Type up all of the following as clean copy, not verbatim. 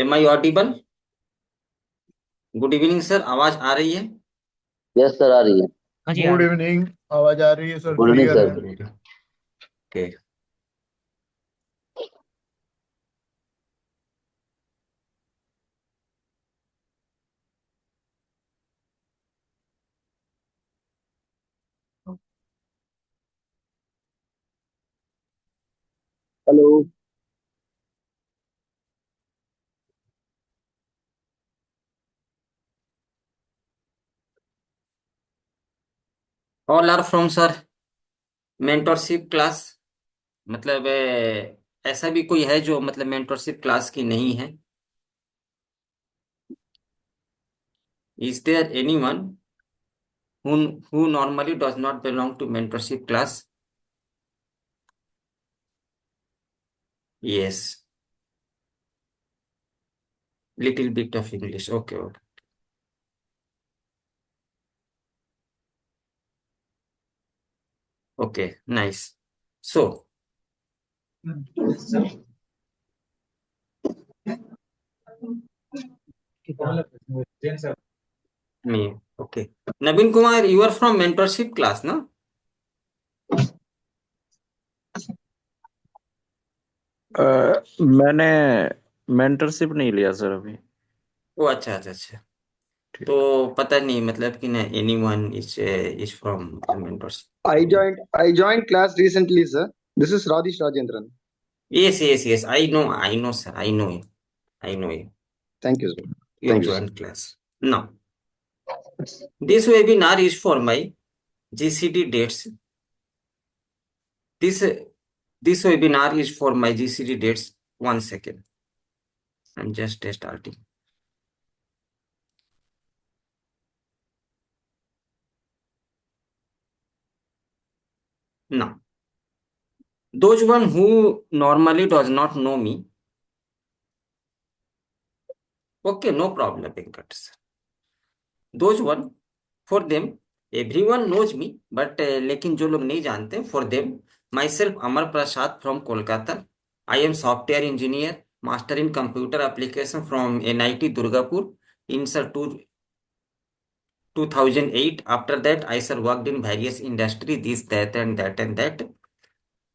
M I audible? Good evening sir, आवाज आ रही है? यस सर, आ रही है। हाँ जी, आ गुड रही इवनिंग। आवाज आ रही है sir, good evening clear sir. है। Okay. Hello. All are from sir mentorship class. मतलब ऐसा भी कोई है जो मतलब मेंटरशिप क्लास की नहीं है? Is there anyone who normally does not belong to mentorship class? Yes, little bit of English. Okay, okay. Okay, nice. So, है। me, okay. Naveen Kumar, you are from mentorship class, no? मैंने mentorship नहीं लिया sir अभी। ओ अच्छा अच्छा अच्छा। ठीक। तो पता नहीं मतलब कि ना anyone is from mentorship. I joined class recently, sir. This is Radish Rajendran. Yes, yes, yes. I know, sir. I know you. Thank you, sir. You have Thank you, sir. joined class. Now, this webinar is for my GCD dates. This this webinar is for my GCD dates. 1 second. I'm just starting. Now, those one who normally does not know me, okay, no problem, Venkat sir. Those one, for them, everyone knows me, but लेकिन जो लोग नहीं जानते, for them, myself Amar Prasad from Kolkata. I am software engineer, master in computer application from NIT Durgapur in sir 2008. After that, I sir worked in various industry, this, that, and that, and that.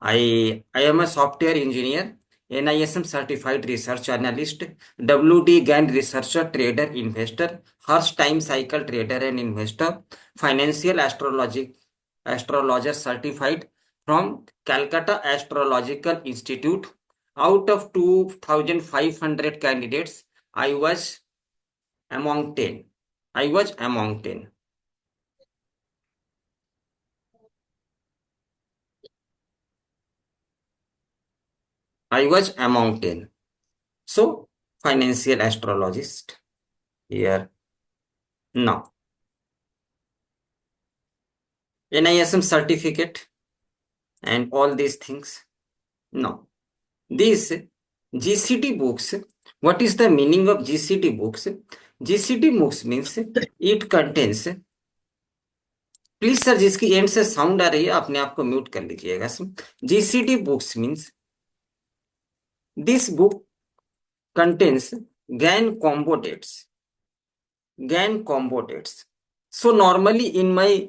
I am a software engineer, NISM certified research analyst, WD Gann researcher, trader, investor, Hearst time cycle trader and investor, financial astrologer certified from Calcutta Astrological Institute. Out of 2,500 candidates, I was among 10. I was among 10. I was among 10. So, financial astrologist here. Now, NISM certificate and all these things. Now, these GCT books, what is the meaning of GCT books? GCT books means it contains, please sir जिसकी and से sound आ रही है अपने आप को mute कर लीजिएगा। GCT books means this book contains GAN combo dates. GAN combo dates. So normally in my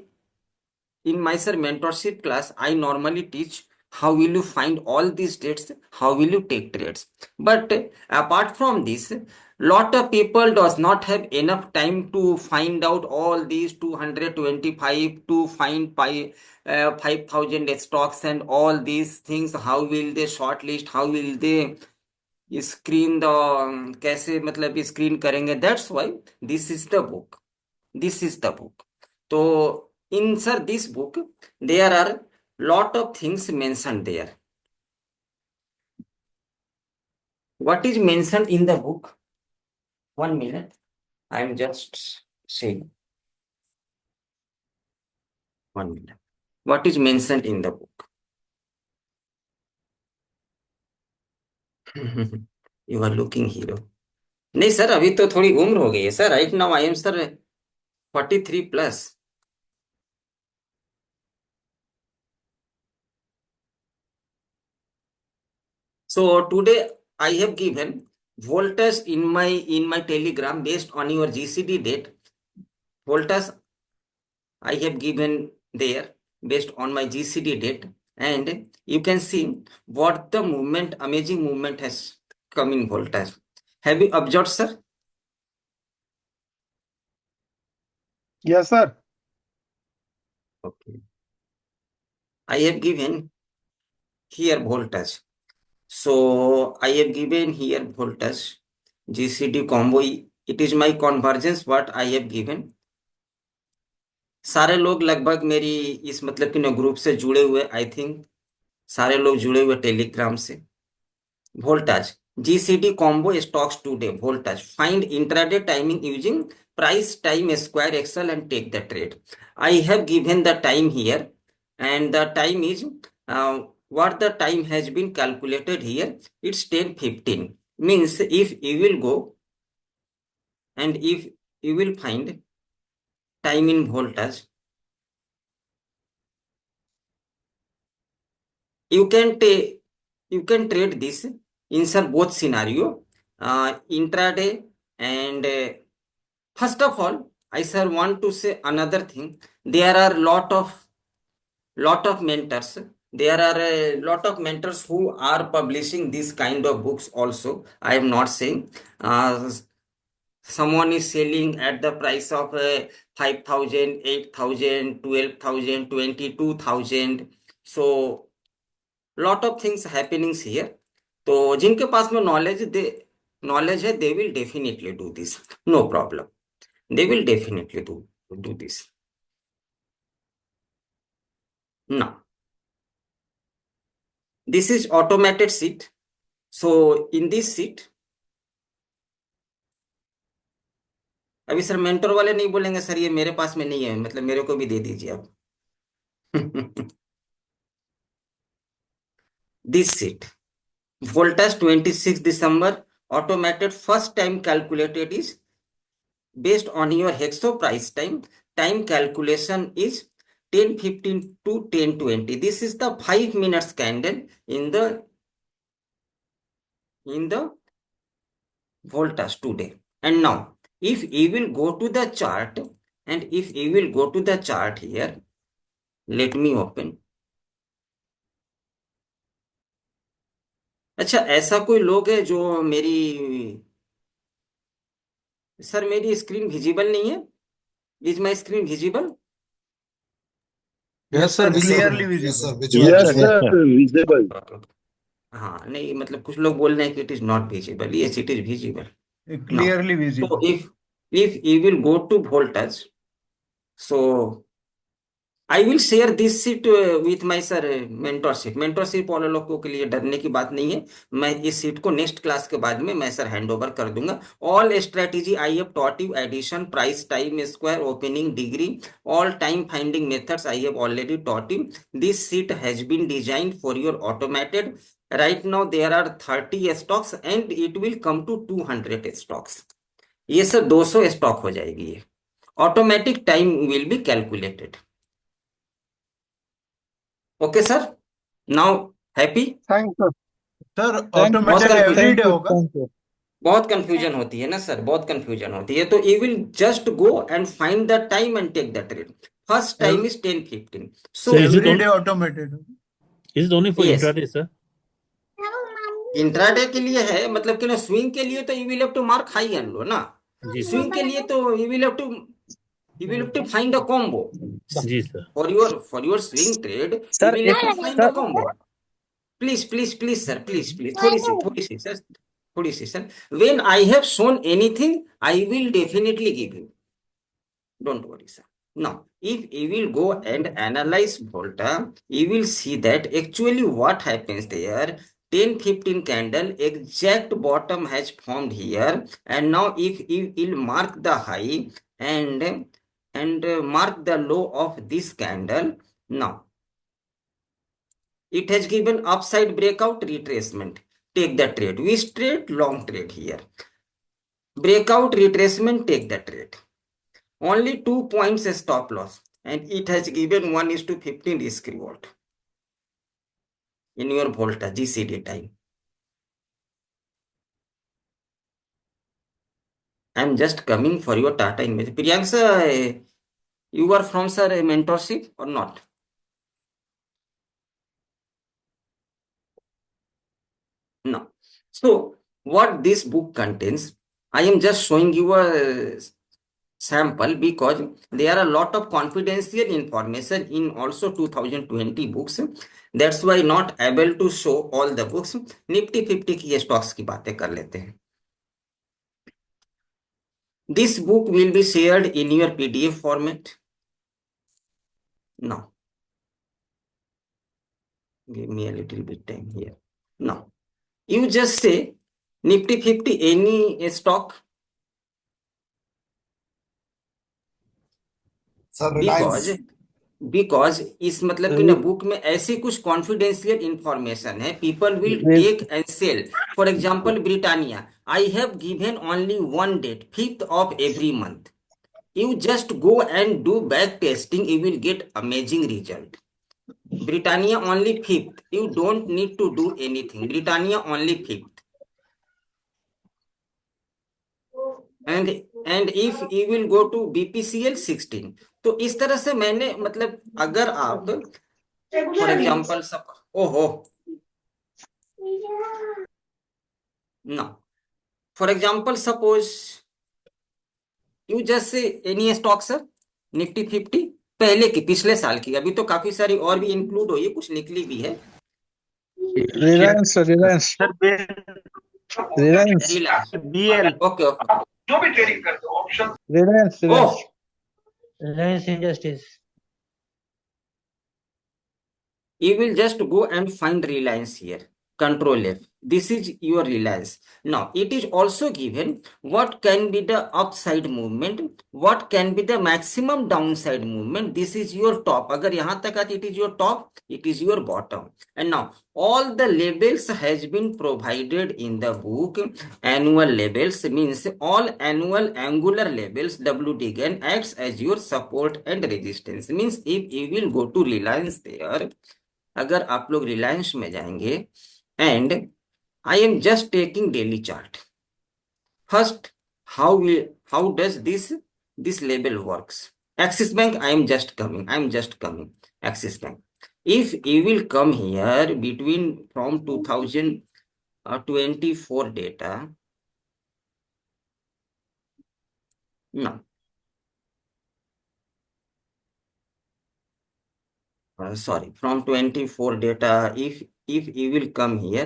sir mentorship class, I normally teach how will you find all these dates, how will you take trades. But apart from this, lot of people does not have enough time to find out all these 225 to find 5,000 stocks and all these things. How will they shortlist? How will they screen the कैसे मतलब screen करेंगे? That's why this is the book. This is the book. So in sir this book there are lot of things mentioned there. What is mentioned in the book? 1 minute. I am just saying 1 minute. What is mentioned in the book? You are looking hero. नहीं sir अभी तो थोड़ी उम्र हो गई है sir. Right now I am sir 43+. So today I have given voltage in my telegram based on your GCD date. Voltage I have given there based on my GCD date, and you can see what the movement, amazing movement has come in voltage. Have you observed, sir? Yes, sir. Okay. I have given here voltage. So I have given here voltage GCD combo. It is my convergence what I have given. सारे लोग लगभग मेरी इस मतलब कि group से जुड़े हुए, आई थिंक सारे लोग जुड़े हुए टेलीग्राम से. Voltage GCD combo stocks today. Voltage find intraday timing using price time square Excel and take the trade. I have given the time here, and the time is what the time has been calculated here. It's 10:15. Means if you will go and if you will find time in voltage, you can trade this insert both scenario, intraday and first of all, I sir want to say another thing. There are lot of mentors. There are a lot of mentors who are publishing this kind of books also. I am not saying someone is selling at the price of 5,000, 8,000, 12,000, 22,000. So lot of things happenings here. तो जिनके पास में knowledge है, they will definitely do this. No problem. They will definitely do this. Now, this is automated sheet. So in this sheet, अभी sir mentor वाले नहीं बोलेंगे sir ये मेरे पास में नहीं है, मतलब मेरे को भी दे दीजिए आप. This sheet, voltage 26 December, automated first time calculated is based on your hexo price time. Time calculation is 10:15 to 10:20. This is the 5 minutes candle in the voltage today. And now, if you will go to the chart, and if you will go to the chart here, let me open. अच्छा, ऐसा कोई लोग है जो sir मेरी screen visible नहीं है? Is my screen visible? Yes, sir. Clearly visible. Yes, sir. visible. हाँ नहीं, मतलब कुछ लोग बोल रहे हैं कि it is not visible. Yes, it is visible. Clearly So visible. if you will go to voltage, so I will share this sheet with my sir mentorship. Mentorship वाले लोगों के लिए डरने की बात नहीं है. मैं इस शीट को नेक्स्ट क्लास के बाद में मैं सर हैंड ओवर कर दूंगा. All strategy I have taught you, addition, price, time square, opening, degree, all time finding methods I have already taught you. This sheet has been designed for your automated. Right now there are 30 stocks and it will come to 200 stocks. ये sir 200 stock हो जाएगी. ये automatic time will be calculated. Okay sir, now happy? Thanks, sir. Sir, बहुत automated every day होगा. बहुत confusion होती है ना सर, बहुत कंफ्यूजन होती है. तो you will just go and find the time and take the trade. First time is 10:15. So Every day automated. Is it only for Yes. intraday, sir? Intraday के लिए है, मतलब कि ना स्विंग के लिए तो you will have to mark high and low ना. जी स्विंग के लिए तो you will have to find a combo. जी sir. For your swing trade, Sir, you will have to if- find sir- a combo. Please, sir, please. थोड़ी सी, sir. When I have shown anything, I will definitely give you. Don't worry, sir. Now, if you will go and analyze Volta, you will see that actually what happens there. 10:15 candle, exact bottom has formed here, and now if you will mark the high and mark the low of this candle, now it has given upside breakout retracement. Take the trade. We straight long trade here. Breakout retracement, take the trade. Only 2 points stop loss, and it has given 1:15 risk reward in your Volta GCD time. I'm just coming for your Tata image. Priyank sir, you are from sir mentorship or not? No. So what this book contains, I am just showing you a sample because there are a lot of confidential information in also 2020 books. That's why not able to show all the books. Nifty 50 की stocks की बातें कर लेते हैं. This book will be shared in your PDF format. Now, give me a little bit time here. Now, you just say Nifty 50 any stock because इस मतलब कि ना बुक में ऐसी कुछ कॉन्फिडेंशियल इंफॉर्मेशन है people will take and sell for example Britannia I have given only one date 5th of every month you just go and do back testing you will get amazing result Britannia only 5th you don't need to do anything Britannia only 5th and if you will go to BPCL 16 तो इस तरह से मैंने मतलब अगर आप for example सब ओहो no for example suppose you just say any stock sir Nifty 50 पहले की पिछले साल की अभी तो काफी सारी और भी इंक्लूड हुई है कुछ निकली भी है Reliance Reliance Reliance Reliance BL okay okay जो भी ट्रेडिंग करते हो option Reliance oh Reliance industries you will just go and find Reliance here. Control F. This is your Reliance. Now, it is also given what can be the upside movement, what can be the maximum downside movement. This is your top. अगर यहाँ तक आती it is your top, it is your bottom. And now, all the labels has been provided in the book. Annual labels means all annual angular labels WD again acts as your support and resistance. Means if you will go to Reliance there, अगर आप लोग रिलायंस में जाएंगे and I am just taking daily chart first how does this label works axis bank I am just coming axis Bank if you will come here between from 2024 data no sorry from 24 data if you will come here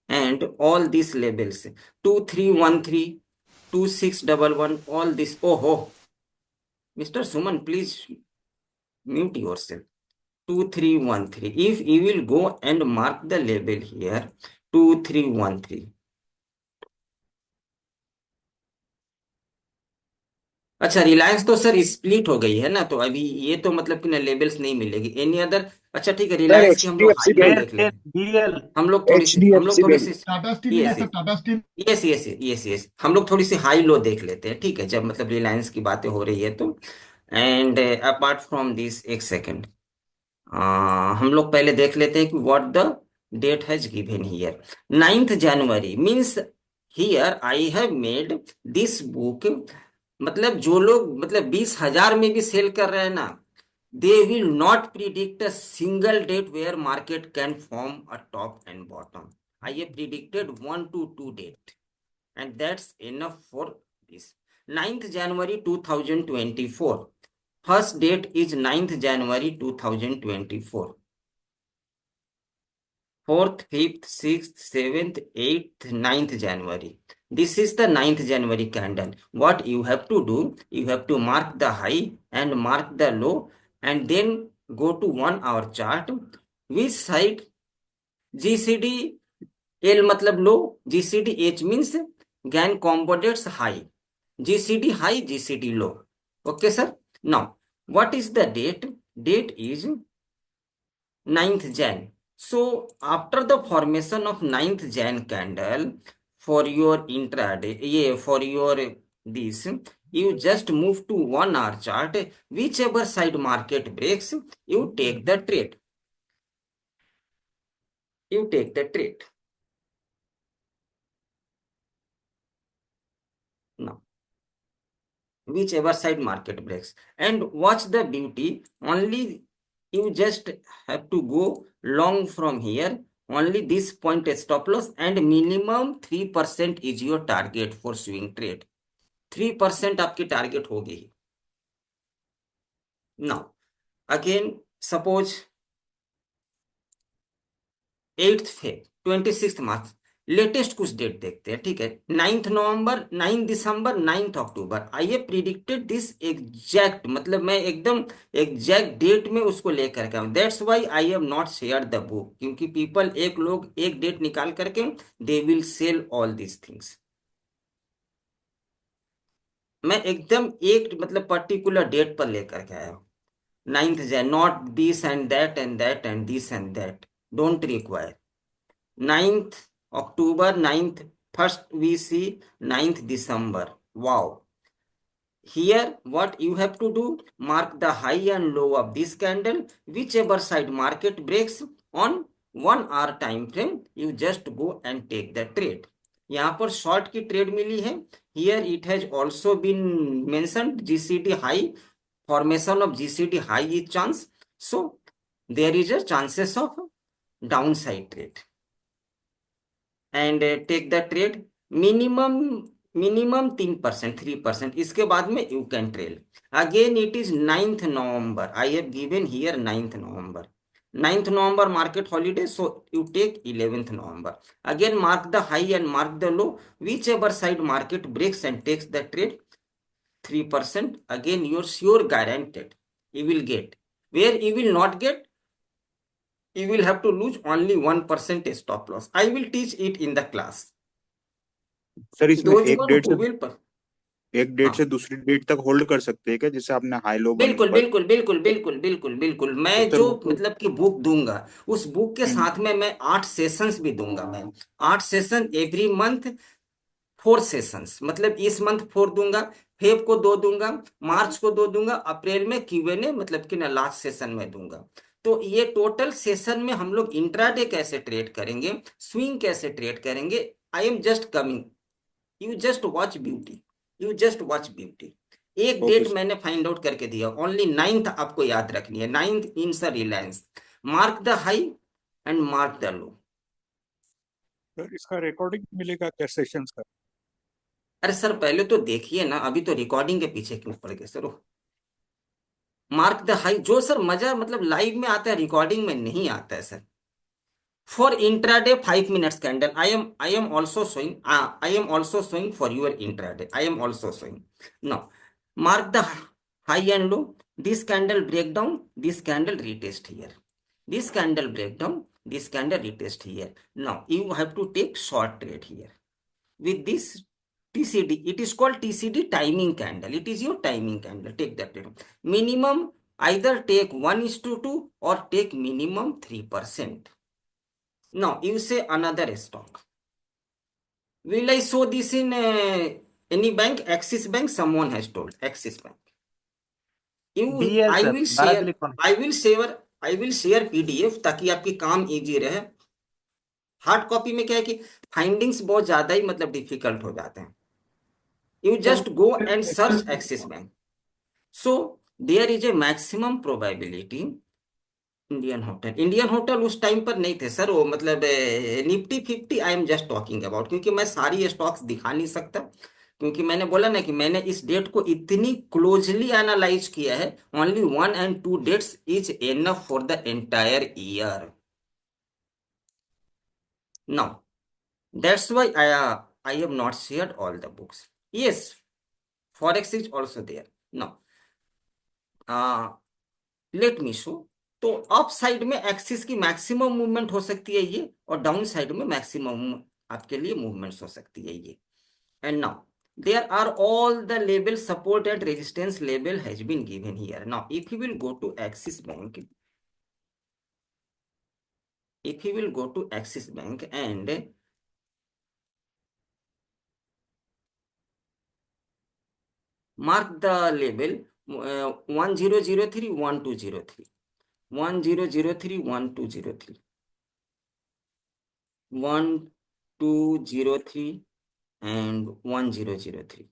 and all these labels 2313 2611 all this oh Mr. Suman please mute yourself 2313 if you will go and mark the label here 2313 अच्छा रिलायंस तो sir split हो गई है ना तो अभी ये तो मतलब कि ना लेबल्स नहीं मिलेगी एनी अदर अच्छा ठीक है रिलायंस की हम लोग हाई लो देख लेते हैं BL हम लोग थोड़ी सी टाटा स्टील है सर, टाटा स्टील। यस हम लोग थोड़ी सी हाई लो देख लेते हैं ठीक है जब मतलब रिलायंस की बातें हो रही है तो एंड अपार्ट फ्रॉम दिस एक सेकेंड हम लोग पहले देख लेते हैं कि what the date has given here 9th January means here I have made this book मतलब जो लोग मतलब 20,000 में भी सेल कर रहे हैं ना they will not predict a single date where market can form a top and bottom. I have predicted 1 to 2 date and that's enough for this. 9th January 2024. First date is 9th January 2024. 4th, 5th, 6th, 7th, 8th, 9th January. This is the 9th January candle. What you have to do, you have to mark the high and mark the low and then go to 1 hour chart. Which side? GCD L मतलब low, GCD H means GAN components high. GCD high, GCD low. Okay, sir? Now, what is the date? Date is 9th Jan. So after the formation of 9th Jan candle for your intraday, for your this, you just move to 1 hour chart. Whichever side market breaks, you take the trade. Now, whichever side market breaks. And watch the beauty, only you just have to go long from here, only this point is stop loss, and minimum 3% is your target for swing trade. 3% आपकी target होगी ही. Now again suppose 8th Feb 26th मार्च, latest कुछ date देखते हैं, ठीक है. 9th November, 9 December, 9th October. I have predicted this exact, मतलब मैं एकदम एग्जैक्ट डेट में उसको लेकर के आऊं. That's why I have not share the book, क्योंकि पीपल, एक लोग एक डेट निकाल करके they will sell all this things. मैं एकदम एक मतलब पर्टिकुलर डेट पर लेकर के आया हूं. 9th Jan, not this and that and that and this and that. Don't require. 9th October, 9th, first we see 9th December. Wow. Here, what you have to do, mark the high and low of this candle, whichever side market breaks on 1 hour time frame, you just go and take the trade. यहाँ पर short की trade मिली है. Here it has also been mentioned GCD high, formation of GCD high is chance, so there is a chances of downside trade. And take the trade, minimum 3%, 3%, इसके बाद में you can trail. Again it is 9th November, I have given here 9th November. 9th November market holiday, so you take 11th November. Again mark the high and mark the low, whichever side market breaks and takes the trade, 3%, again you're sure guaranteed you will get. Where you will not get, you will have to lose only 1% stop loss. I will teach it in the class. Sir इसमें Those एक one date who से will एक date हाँ, से दूसरी date तक hold कर सकते हैं क्या, जैसे आपने हाई लो बन बिल्कुल बिल्कुल बिल्कुल बिल्कुल बिल्कुल बिल्कुल. मैं तो सर जो वो तो मतलब कि बुक दूंगा, उस बुक के हम्म, साथ में मैं 8 सेशंस भी दूंगा. मैं 8 सेशन एवरी मंथ, 4 सेशंस, मतलब इस मंथ 4 दूंगा, फेब को 2 दूंगा, मार्च को 2 दूंगा, अप्रैल में क्यूएनए मतलब कि ना लास्ट सेशन में दूंगा. तो ये टोटल सेशन में हम लोग इंट्राडे कैसे ट्रेड करेंगे, स्विंग कैसे ट्रेड करेंगे, आई am just coming. You just watch beauty, you just watch beauty. एक ओके डेट मैंने फाइंड आउट करके दिया, ओनली 9th आपको याद रखनी है. 9th in sir Reliance, mark the high and mark the low. Sir इसका रिकॉर्डिंग मिलेगा क्या सेशंस का? अरे सर पहले तो देखिए ना, अभी तो रिकॉर्डिंग के पीछे क्यों पड़ गए सर. मार्क द हाई, जो सर मजा मतलब लाइव में आता है, रिकॉर्डिंग में नहीं आता है sir. For intraday 5 minutes candle, I am also showing, I am also showing for your intraday, I am also showing. Now mark the high and low, this candle breakdown, this candle retest here, this candle breakdown, this candle retest here. Now you have to take short trade here with this TCD. It is called TCD timing candle. It is your timing candle. Take that trade. Minimum either take 1:2 or take minimum 3%. Now you say another stock. Will I show this in any bank? Axis Bank. Someone has told Axis Bank. DL I sir will 12 share. Silicon. I will share PDF ताकि आपकी काम easy रहे. Hard copy में क्या है कि findings बहुत ज्यादा ही मतलब डिफिकल्ट हो जाते हैं. You just go and search Axis Bank. So there is a maximum probability. Indian hotel उस टाइम पर नहीं थे सर, वो मतलब Nifty 50 I am just talking about, क्योंकि मैं सारी स्टॉक्स दिखा नहीं सकता, क्योंकि मैंने बोला ना कि मैंने इस डेट को इतनी क्लोजली एनालाइज किया है. Only 1 and 2 dates is enough for the entire year. Now that's why I have not shared all the books. Yes, forex is also there. Now let me show. तो up side में axis की maximum movement हो सकती है ये, और down side में maximum आपके लिए मूवमेंट्स हो सकती है ये. And now there are all the level, support and resistance level has been given here. Now if you will go to Axis Bank, if you will go to Axis Bank and mark the label 1003 1203, 1003 1203, 1203 and 1003.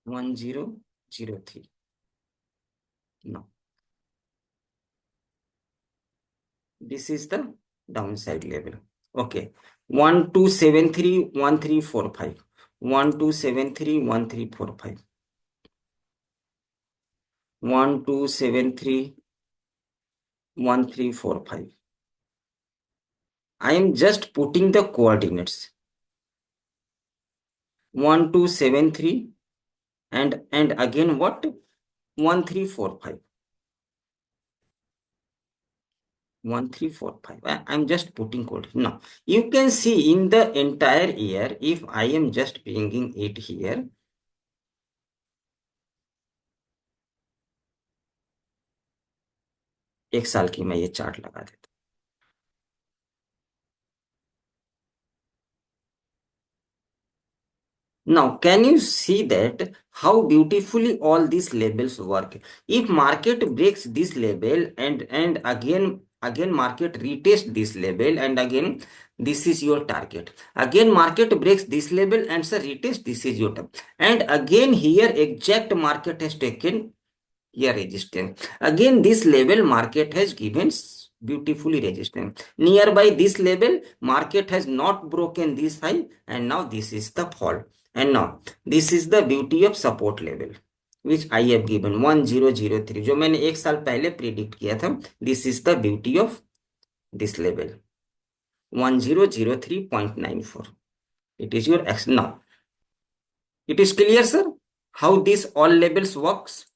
1003. No. This is the downside level. Okay. 1273, 1345. 1273, 1345. 1273, 1345. I am just putting the coordinates. 1273 and again what? 1345. 1345. I'm just putting code. Now, you can see in the entire year, if I am just bringing it here, एक साल की मैं ये chart लगा देता हूं। Now, can you see that how beautifully all these labels work? If market breaks this label and again market retest this label and again this is your target. Again market breaks this label and sir retest, this is your target. And again here exact market has taken here resistance. Again this level market has given beautifully resistance. Nearby this level market has not broken this high and now this is the fall. And now this is the beauty of support level which I have given 1003 जो मैंने एक साल पहले predict किया था. This is the beauty of this level 1003.94. It is your X. Now it is clear sir how this all levels works.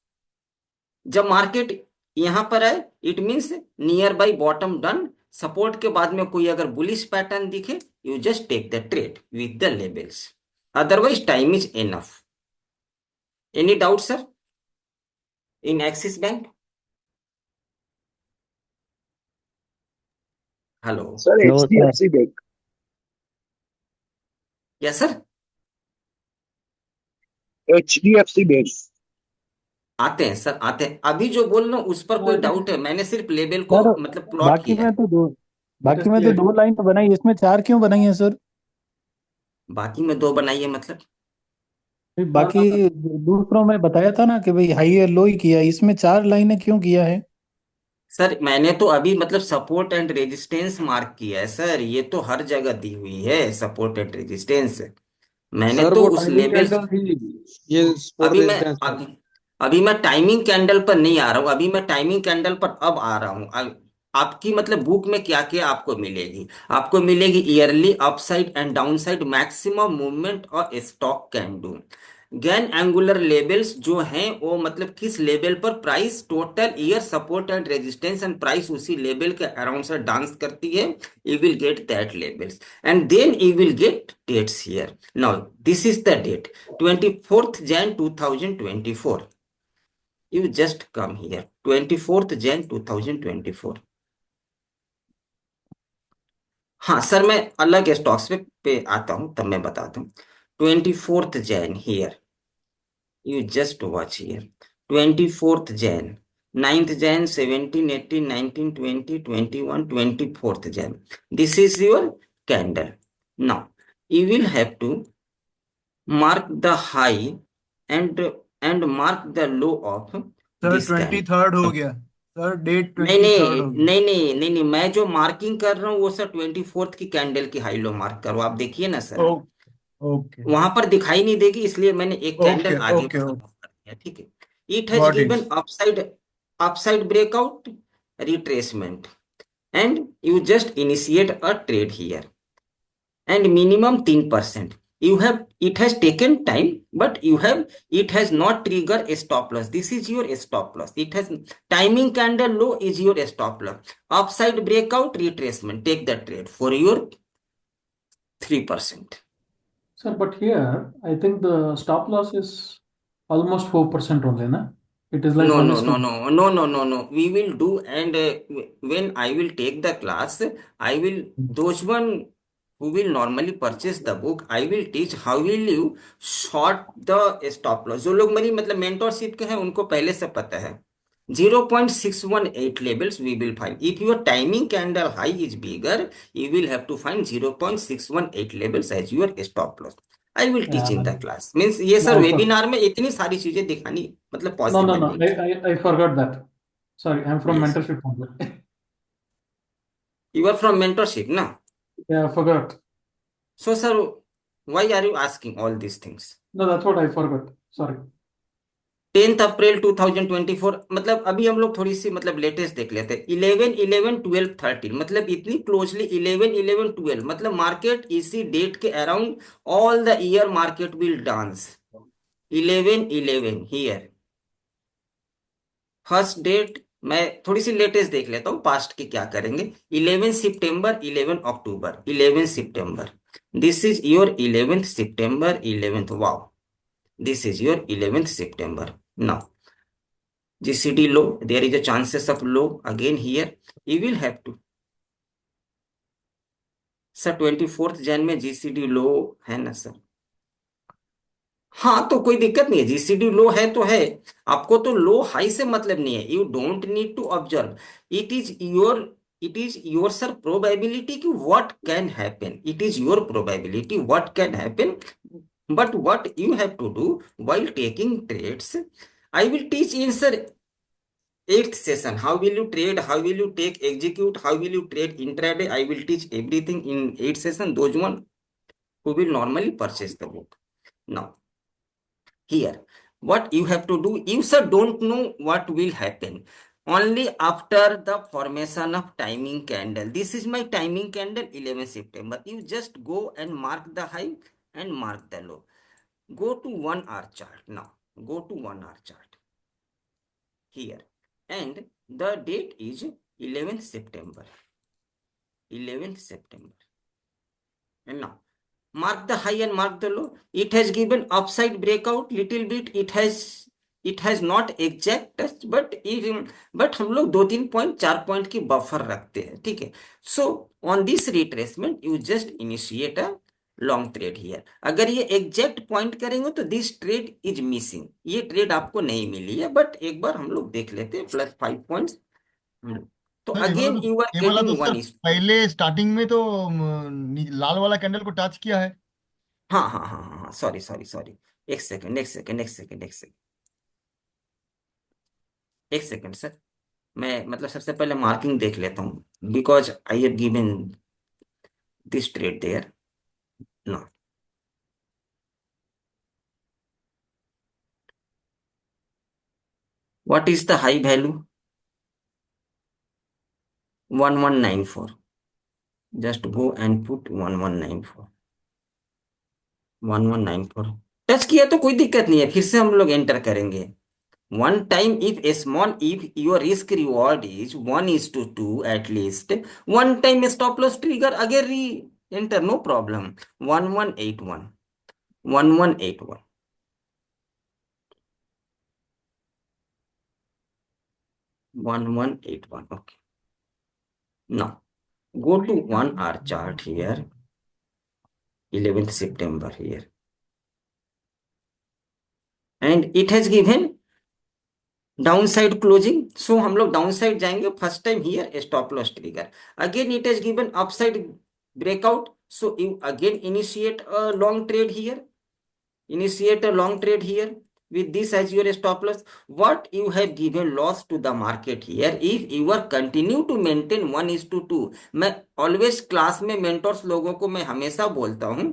जब market यहां पर आए it means near by bottom done. Support के बाद में कोई अगर बुलिश पैटर्न दिखे you just take the trade with the levels. Otherwise time is enough. Any doubt sir in Axis Bank? Hello Sir, HDFC Bank. Yes sir. HDFC Bank. आते हैं sir आते हैं. अभी जो बोल रहा हूं उस पर कोई डाउट है? मैंने सिर्फ लेवल को सर, मतलब प्लॉट किया है. बाकी में तो 2 लाइन बनाई, इसमें 4 क्यों बनाई है सर? बाकी में 2 बनाइए मतलब बाकी दूसरों में बताया था ना कि भाई हाई और लो ही किया, इसमें 4 लाइनें क्यों किया है? सर मैंने तो अभी मतलब सपोर्ट एंड रेजिस्टेंस मार्क किया है सर. ये तो हर जगह दी हुई है सपोर्ट एंड रेजिस्टेंस. मैंने सर तो वो उस टाइमिंग लेवल कैंडल थी, ये सपोर्ट अभी मैं रेजिस्टेंस. अभी मैं टाइमिंग कैंडल पर नहीं आ रहा हूँ. अभी मैं टाइमिंग कैंडल पर अब आ रहा हूँ. आपकी मतलब बुक में क्या क्या आपको मिलेगी? आपको मिलेगी yearly upside and downside maximum movement और stock can do. Gann angular levels जो हैं वो मतलब किस लेवल पर price total year support and resistance and price उसी लेवल के अराउंड से डांस करती है. You will get that levels and then you will get dates here. Now this is the date 24th Jan 2024. You just come here 24th Jan 2024. हाँ sir मैं अलग stocks पे आता हूं तब मैं बताता हूं. 24th Jan here. You just watch here. 24th Jan, 9th Jan, 17, 18, 19, 20, 21, 24th Jan. This is your candle. Now you will have to mark the high and mark the low of sir this candle. 23rd हो गया sir. Date नहीं 23rd नहीं हो गया. नहीं नहीं नहीं नहीं मैं जो मार्किंग कर रहा हूँ वो सर 24th की कैंडल की हाई लो मार्क करो. आप देखिए ना सर ओके वहां पर दिखाई नहीं देगी इसलिए मैंने एक कैंडल ओके आगे ओके मतलब ओके कर दिया. ठीक है. It has got it. Given upside breakout retracement and you just initiate a trade here and minimum 10%. It has taken time but it has not triggered a stop loss. This is your stop loss. It has timing candle low is your stop loss. Upside breakout retracement, take the trade for your 3%. Sir, but here I think the stop loss is almost 4% only, na? It is like No, 1:1. no. We will do, and when I will take the class, I will, those one who will normally purchase the book, I will teach how will you short the stop loss. जो लोग मेरी मतलब mentorship के हैं उनको पहले से पता है. 0.618 levels we will find. If your timing candle high is bigger, you will have to find 0.618 levels as your stop loss. I will teach in the class means ये सर No, वेबिनार में इतनी सारी चीजें दिखानी मतलब no, possible no. नहीं है। I forgot that. Sorry, I'm from Yes. mentorship only. You are from mentorship, na? Yeah, I forgot. So, sir, why are you asking all these things? No, that's what I forgot. Sorry. 10th अप्रैल 2024 मतलब अभी हम लोग थोड़ी सी मतलब latest देख लेते हैं। 11 11 12 13 मतलब इतनी क्लोजली 11 11 12 मतलब मार्केट इसी डेट के around all the year market will dance 11 11 here first date. मैं थोड़ी सी लेटेस्ट देख लेता हूँ पास्ट की क्या करेंगे। 11 सितंबर 11 अक्टूबर 11 सितंबर this is your 11th September 11th wow this is your 11th September. Now, GCD low, there is a chances of low again here. You will have to. Sir 24th Jain में GCD लो है ना sir? हाँ तो कोई दिक्कत नहीं है, GCD लो है तो है, आपको तो लो हाई से मतलब नहीं है। You don't need to observe, it is your sir probability कि what can happen, it is your probability what can happen. But what you have to do while taking trades, I will teach in sir 8th session. How will you trade? How will you take execute? How will you trade intraday? I will teach everything in 8th session. Those one who will normally purchase the book. Now, here, what you have to do, you sir don't know what will happen. Only after the formation of timing candle. This is my timing candle 11 September. You just go and mark the high and mark the low. Go to 1 hour chart now. Go to 1 hour chart here, and the date is 11th September. 11th September. And now mark the high and mark the low. It has given upside breakout little bit. It has not exact touch, but हम लोग 2-3 point 4 point की buffer रखते हैं, ठीक है। So on this retracement you just initiate a long trade here. अगर ये exact point करेंगे तो दिस ट्रेड इज मिसिंग, ये ट्रेड आपको नहीं मिली है, बट एक बार हम लोग देख लेते हैं +5 पॉइंट्स। तो अगेन यू आर ये वाला तो गेटिंग सर 1 पहले स्टार्टिंग में तो लाल वाला कैंडल को टच किया है। हाँ हाँ हाँ हाँ हाँ, सॉरी सॉरी सॉरी, एक सेकंड एक सेकंड एक सेकंड एक सेकंड एक सेकंड सर, मैं मतलब सबसे पहले मार्किंग देख लेता हूँ because I have given this trade there. No, what is the high value? 1194. Just go and put 1194 1194 touch किया तो कोई दिक्कत नहीं है, फिर से हम लोग एंटर करेंगे। One time if A small, if your risk reward is 1:2 at least, one time stop loss trigger again re enter, no problem। 1181 1181 1181, okay। Now go to 1 hour chart here, 11th September here, and it has given downside closing, so हम लोग downside जाएंगे first time here, stop loss trigger। again it has given upside breakout, so you again initiate a long trade here, initiate a long trade here with this as your stop loss। what you have given loss to the market here if you are continue to maintain 1:2। मैं always class में mentors लोगों को मैं हमेशा बोलता हूँ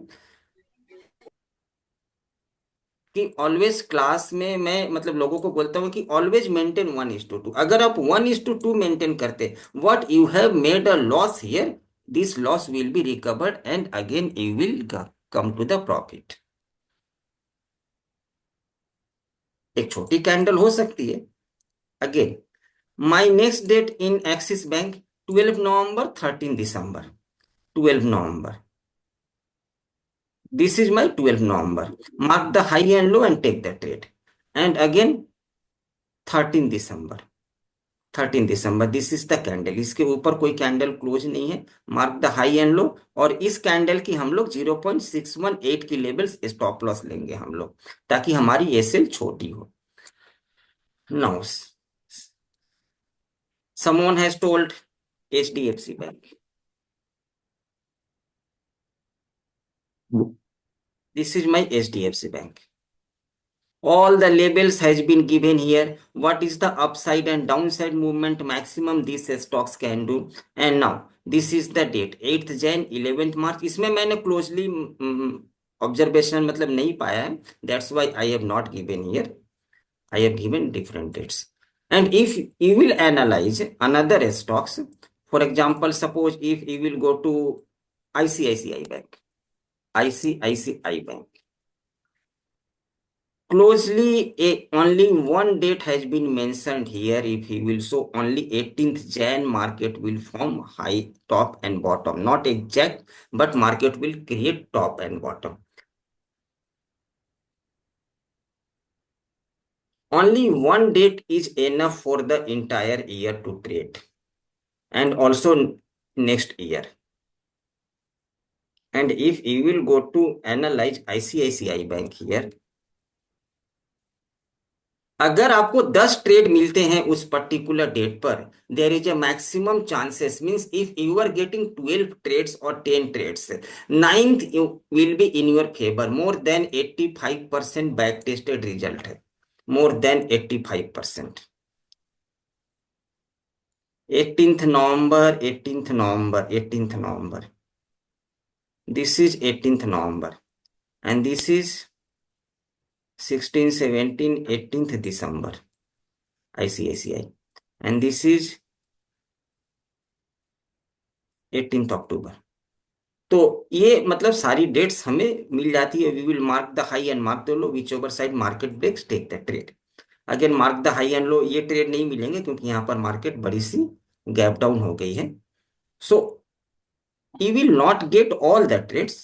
कि always class में मैं मतलब लोगों को बोलता हूँ कि ऑलवेज मेंटेन 1:2। अगर आप 1:2 मेंटेन करते, what you have made a loss here, this loss will be recovered and again you will come to the profit. एक छोटी कैंडल हो सकती है। Again my next date in Axis Bank 12 नवंबर 13 दिसंबर 12 नवंबर, this is my 12 November, mark the high and low and take the trade, and again 13 December 13 December, this is the candle, इसके ऊपर कोई कैंडल क्लोज नहीं है, मार्क द हाई एंड लो, और इस कैंडल की हम लोग 0.618 की लेवल्स स्टॉप लॉस लेंगे हम लोग, ताकि हमारी एसएल छोटी हो। Now someone has told HDFC Bank, This is my HDFC Bank. All the labels has been given here. What is the upside and downside movement maximum these stocks can do? And now this is the date 8th Jan 11th March. इसमें मैंने closely observation मतलब नहीं पाया है. That's why I have not given here. I have given different dates. And if you will analyze another stocks, for example, suppose if you will go to ICICI Bank, ICICI Bank. Closely, only one date has been mentioned here. If he will show only 18th Jan, market will form high, top and bottom. Not exact, but market will create top and bottom. Only one date is enough for the entire year to trade, and also next year. And if you will go to analyze ICICI Bank here, अगर आपको 10 trade मिलते हैं उस particular date पर, there is a maximum chances, means if you are getting 12 trades और 10 trades, 9th will be in your favour. More than 85% back tested result है, more than 85%. 18th November, 18th November, 18th November. This is 18th November, and this is 16, 17, 18th December, ICICI, and this is 18th October. तो ये मतलब सारी dates हमें मिल जाती है. We will mark the high and mark the low, which over side market breaks take the trade. Again mark the high and low, ये trade नहीं मिलेंगे क्योंकि यहाँ पर मार्केट बड़ी सी गैप डाउन हो गई है. सो you will not get all the trades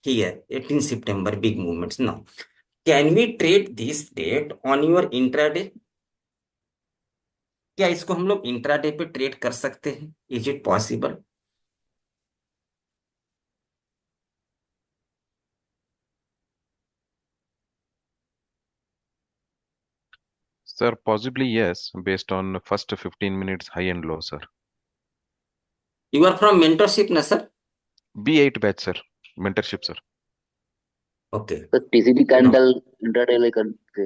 here. 18 September big movements. Now can we trade this date on your intraday? क्या इसको हम लोग इंट्राडे पे ट्रेड कर सकते हैं? Is it possible? Sir, possibly yes, based on first 15 minutes high and low, sir. You are from mentorship na sir? B8 batch, sir. Mentorship, sir. Okay. तो TCD candle intraday लेकर थे.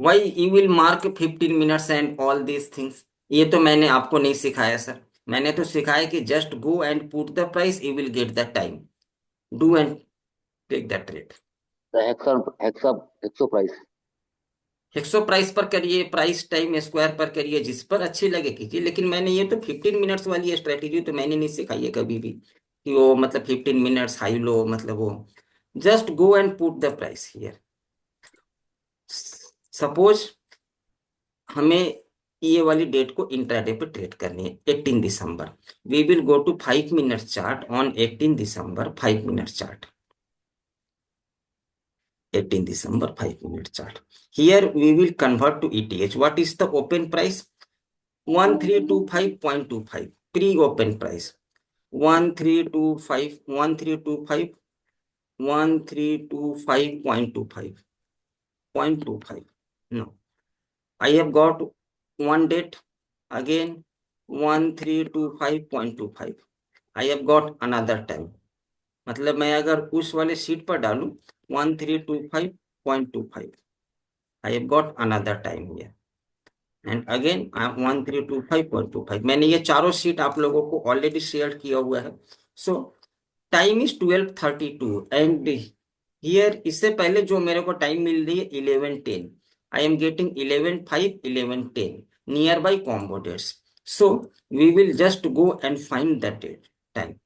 Why you will mark 15 minutes and all these things? ये तो मैंने आपको नहीं सिखाया sir. मैंने तो सिखाया कि just go and put the price, you will get the time. Do and take the trade. तो हेक्सा प्राइस. हेक्सो प्राइस पर करिए, प्राइस टाइम स्क्वायर पर करिए, जिस पर अच्छी लगे कीजिए. लेकिन मैंने ये तो 15 मिनट्स वाली स्ट्रेटेजी तो मैंने नहीं सिखाई है कभी भी कि वो मतलब 15 मिनट्स हाई लो, मतलब वो just go and put the price here. Suppose हमें ये वाली डेट को इंट्राडे पे ट्रेड करनी है 18 दिसंबर. We will go to 5 minute chart on 18 दिसंबर. 5 minute chart, 18 December 5 minute chart. Here we will convert to ETH. What is the open price? 1325.25 pre-open price. 1325, 1325, 1325.25. 0.25. No, I have got one date again 1325.25. I have got another time. मतलब मैं अगर उस वाले sheet पर डालूं 1325.25, I have got another time here, and again 1325.25. मैंने ये चारों शीट आप लोगों को ऑलरेडी शेयर किया हुआ है. सो टाइम इज 12:32 एंड हियर इससे पहले जो मेरे को टाइम मिल रही है 11:10. I am getting 11:05, 11:10 nearby combo dates. So we will just go and find the date time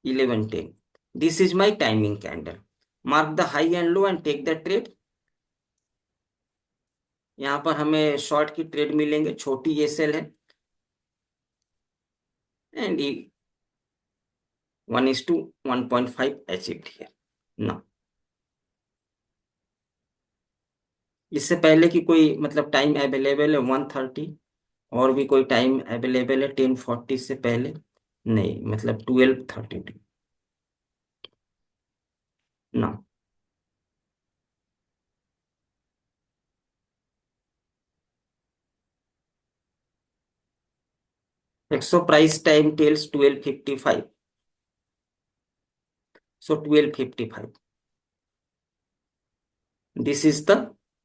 11:10. This is my timing candle. Mark the high and low and take the trade. यहाँ पर हमें short की trade मिलेंगे, छोटी ये cell है and 1:1.5 achieved here. Now इससे पहले की कोई मतलब टाइम अवेलेबल है 1:30 और भी कोई टाइम अवेलेबल है 10:40 से पहले नहीं, मतलब 12:32. Now exo price time tales 12:55. So 12:55. This is the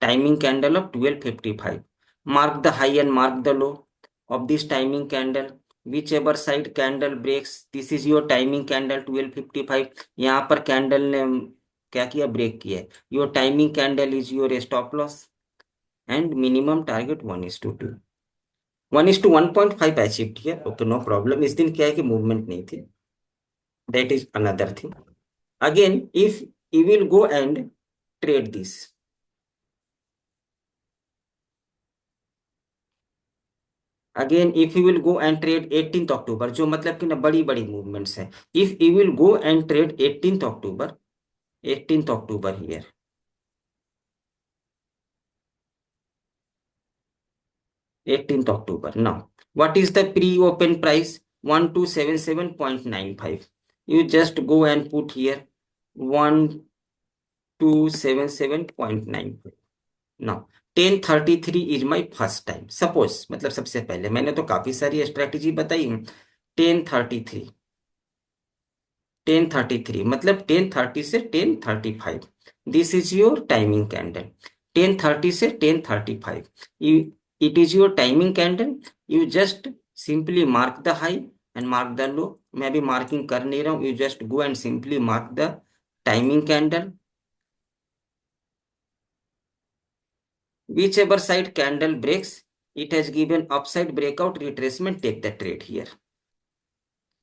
timing candle of 12:55. Mark the high and mark the low of this timing candle. Whichever side candle breaks, this is your timing candle 12:55. यहाँ पर candle ने क्या किया, break किया है. Your timing candle is your stop loss and minimum target 1:2. 1:1.5 achieved here. Okay, no problem. इस दिन क्या है कि मूवमेंट नहीं थी. That is another thing. Again, if you will go and trade this, again if you will go and trade 18th October, जो मतलब कि ना बड़ी बड़ी मूवमेंट्स हैं. If you will go and trade 18th October here, now what is the pre-open price? 1277.95. You just go and put here 1277.95. now 1033 is my first time. Suppose मतलब सबसे पहले मैंने तो काफी सारी स्ट्रेटेजी बताई. 1033 मतलब 1030 से 1035. This is your timing candle. 1030 से 1035. It is your timing candle. You just simply mark the high and mark the low. मैं भी मार्किंग कर नहीं रहा हूँ. You just go and simply mark the timing candle. Whichever side candle breaks, it has given upside breakout retracement. Take the trade here.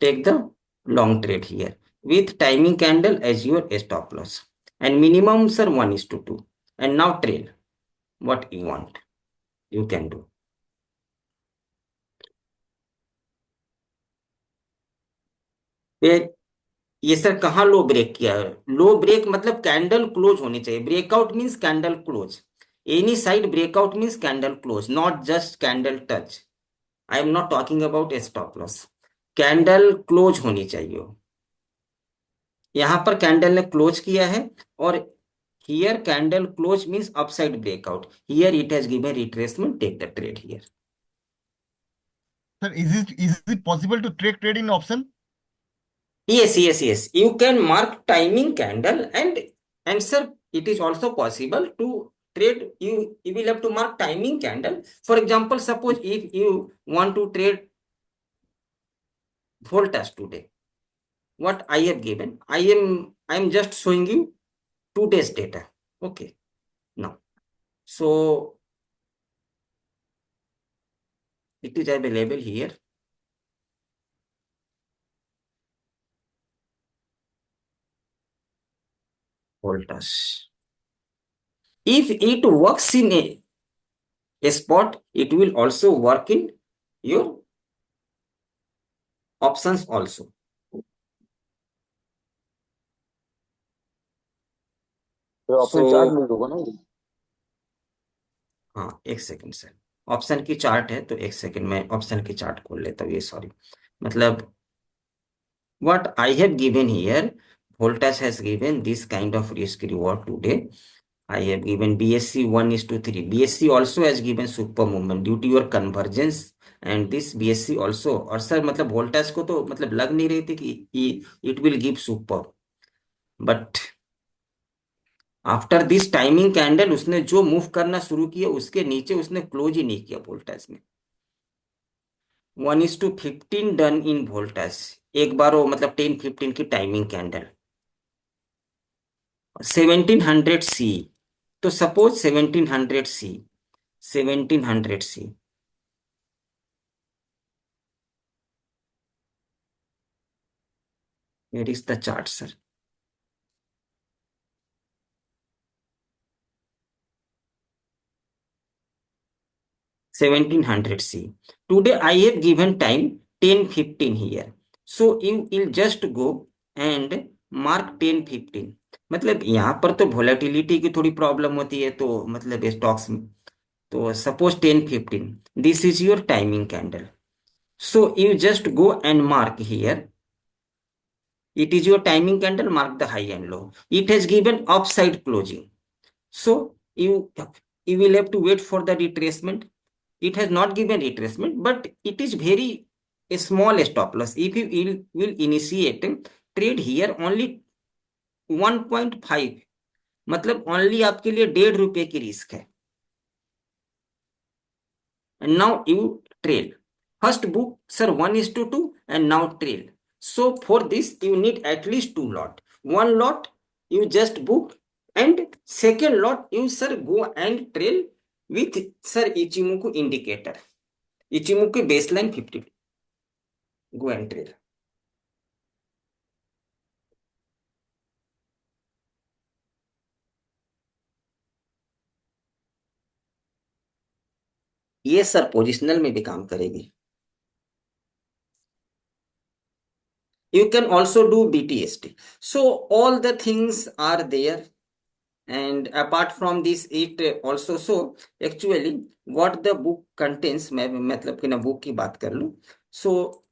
Take the long trade here with timing candle as your stop loss and minimum sir 1:2. And now trade what you want. You can do. ये sir कहाँ लो break किया? लो break मतलब candle close होनी चाहिए. Breakout means candle close. Any side breakout means candle close, not just candle touch. I am not talking about a stop loss. Candle close होनी चाहिए. यहाँ पर कैंडल ने क्लोज किया है और here candle close means upside breakout. Here it has given retracement. Take the trade here. Sir, is it possible to trade in option? Yes. You can mark timing candle and sir, it is also possible to trade. You will have to mark timing candle. For example, suppose if you want to trade Voltas today, what I have given, I am just showing you today's data. Okay. Now, so it is available here. Voltas. If it works in a spot, it will also work in your options also. तो अपने chart में होगा ना. हाँ एक second sir, option की chart है तो एक सेकंड मैं ऑप्शन की चार्ट खोल लेता हूँ. ये सॉरी, मतलब what I have given here, Voltas has given this kind of risk reward today. I have given BSC 1:3. BSC also has given super movement due to your convergence and this BSC also. और sir मतलब Voltas को तो मतलब लग नहीं रही थी कि it will give super, but after this timing candle उसने जो मूव करना शुरू किया उसके नीचे उसने क्लोज ही नहीं किया वोल्टास में. 1:15 डन इन वोल्टास. एक बार वो मतलब 10:15 की टाइमिंग कैंडल 1700 सी. तो suppose 1700 C where is the chart sir? C. Today I have given time 10:15 here. So you will just go and mark 10:15. मतलब यहाँ पर तो वोलेटिलिटी की थोड़ी प्रॉब्लम होती है तो मतलब स्टॉक्स में. तो suppose 10:15. This is your timing candle. So you just go and mark here. It is your timing candle. Mark the high and low. It has given upside closing. So you will have to wait for the retracement. It has not given retracement, but it is very a small stop loss. If you will initiate trade here only 1.5 मतलब only आपके लिए 1.5 रुपए की risk है। And now you trail. First book, sir, 1:2, and now trail. So for this, you need at least 2 lot. One lot you just book, and second lot you, sir, go and trail with, sir, Ichimoku indicator. Ichimoku baseline 50. Go and trail. ये sir positional में भी काम करेगी। You can also do BTST. So all the things are there. And apart from this, it also, so actually what the book contains, मैं मतलब कि ना book की बात कर लूँ, so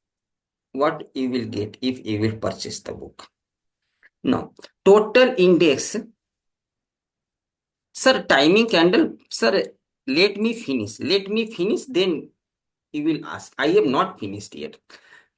what you will get if you will purchase the book. Now total index, sir, timing candle, sir, let me finish, then you will ask. I have not finished yet.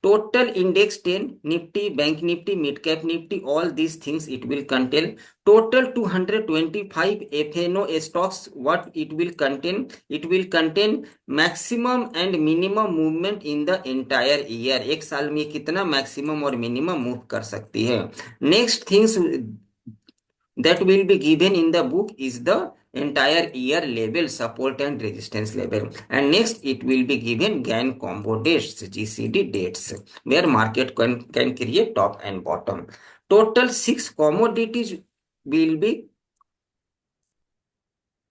Total index 10, Nifty, Bank Nifty, Mid Cap Nifty, all these things it will contain. Total 225 FNO stocks, what it will contain? It will contain maximum and minimum movement in the entire year. एक साल में कितना maximum और minimum move कर सकती है. Next things that will be given in the book is the entire year level, support and resistance level, and next it will be given Gann combo dates, GCD dates, where market can create top and bottom. Total 6 commodities will be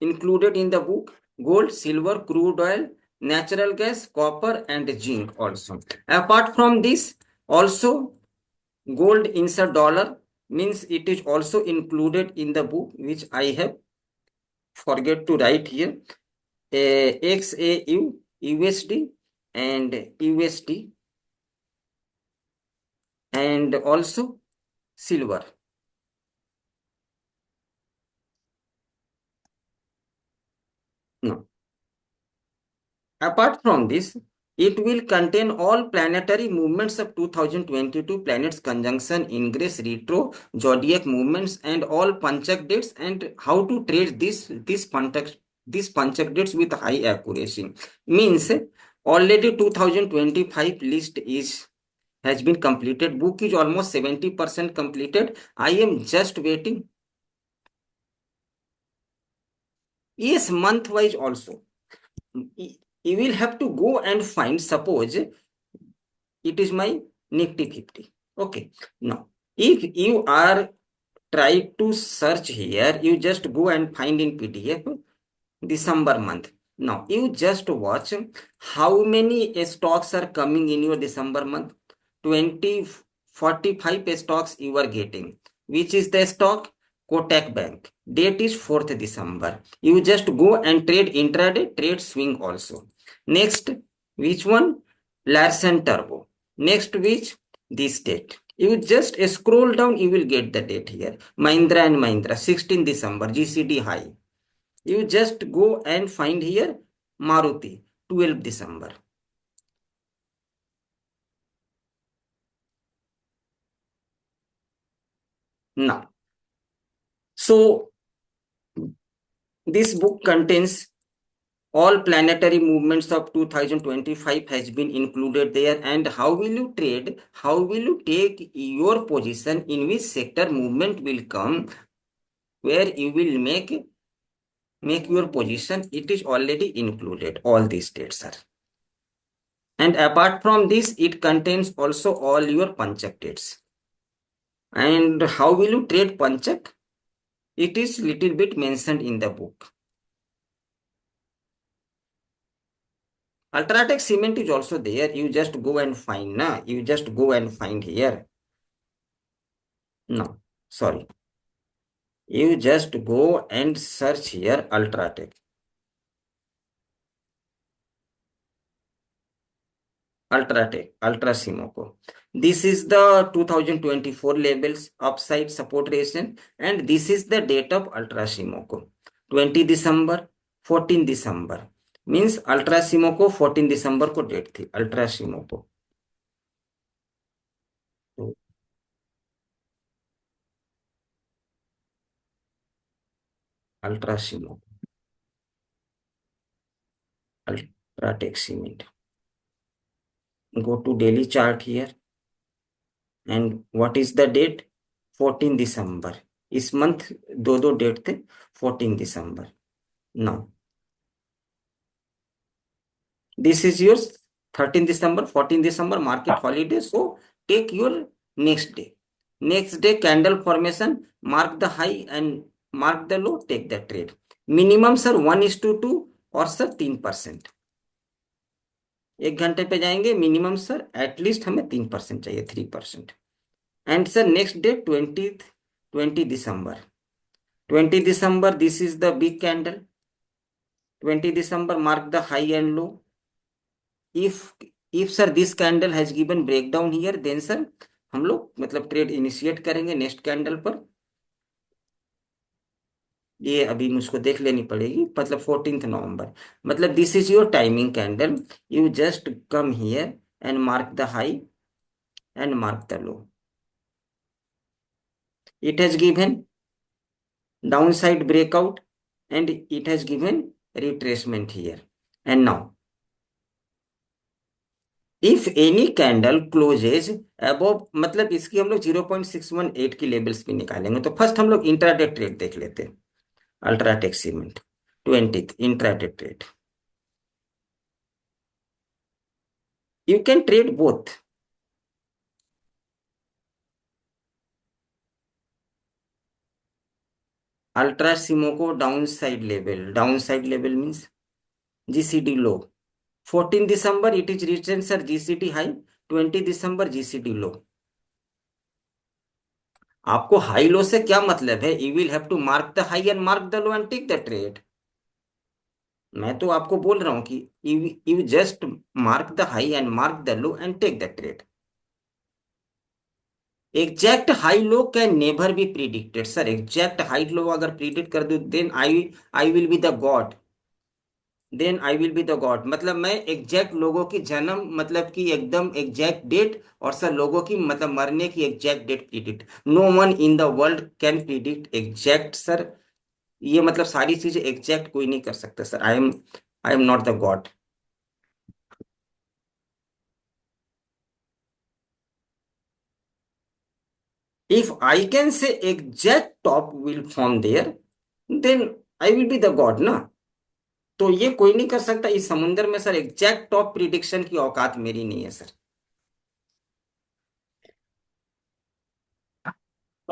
included in the book: gold, silver, crude oil, natural gas, copper and zinc also. Apart from this, also gold insert dollar means it is also included in the book, which I have forget to write here. XAU, USD and USD, and also silver. No. Apart from this, it will contain all planetary movements of 2022 planets conjunction, ingress, retro, zodiac movements, and all Panchak dates, and how to trade this Panchak dates with high accuracy. Means already 2025 list has been completed. Book is almost 70% completed. I am just waiting. Yes, month wise also. You will have to go and find, suppose it is my Nifty 50. Okay. Now, if you are try to search here, you just go and find in PDF December month. Now, you just watch how many stocks are coming in your December month. 45 stocks you are getting. Which is the stock? Kotak Bank. Date is 4th December. You just go and trade intraday, trade swing also. Next, which one? Larsen Turbo. Next, which? This date. You just scroll down, you will get the date here. Mahindra and Mahindra, 16 December, GCD high. You just go and find here Maruti, 12 December. Now, so this book contains all planetary movements of 2025 has been included there, and how will you trade, how will you take your position, in which sector movement will come, where you will make your position. It is already included, all these dates are. And apart from this, it contains also all your Panchak dates. And how will you trade Panchak? It is little bit mentioned in the book. Ultratech Cement is also there. You just go and find, na? You just go and find here. No, sorry. You just go and search here Ultratech. Ultratech, Ultrasimoco. This is the 2024 labels, upside support resistance, and this is the date of Ultrasimoco. 20 December, 14 December. Means Ultrasimoco 14 दिसंबर को date थी Ultrasimoco. Ultrasimo, Ultratech Cement. Go to daily chart here. And what is the date? 14 December. इस month दो date थे, 14 December. Now, this is yours, 13 December, 14 December, market holiday. So take your next day. Next day, candle formation, mark the high and mark the low, take the trade. Minimum sir 1:2 और sir 3%. 1 घंटे पे जाएंगे, minimum sir at least हमें 3% चाहिए, 3%. And sir, next day 20 December. 20 December, this is the big candle. 20 December, mark the high and low. If sir this candle has given breakdown here, then sir हम लोग मतलब trade initiate करेंगे next candle पर. ये अभी मुझको देख लेनी पड़ेगी, मतलब 14th November. मतलब this is your timing candle. You just come here and mark the high and mark the low. It has given downside breakout and it has given retracement here. And now, if any candle closes above, मतलब इसकी हम लोग 0.618 की levels भी निकालेंगे. तो first हम लोग इंट्राडे ट्रेड देख लेते हैं. UltraTech cement 20th intraday trade. You can trade both. Ultra Simoco downside level means GCD low. 14 December it is written sir GCD high, 20 December GCD low. आपको हाई लो से क्या मतलब है? You will have to mark the high and mark the low and take the trade. मैं तो आपको बोल रहा हूं कि you just mark the high and mark the low and take the trade. Exact high low can never be predicted sir. Exact high low अगर predict कर दूं then I will be the god. Then I will be the God. मतलब मैं exact लोगों की जन्म मतलब की एकदम एग्जैक्ट डेट और सर लोगों की मतलब मरने की exact date predict. No one in the world can predict exact sir. ये मतलब सारी चीजें एग्जैक्ट कोई नहीं कर सकता sir. I am not the god. If I can say exact top will form there, then I will be the god ना. तो ये कोई नहीं कर सकता इस समुंदर में सर. एग्जैक्ट टॉप प्रिडिक्शन की औकात मेरी नहीं है sir.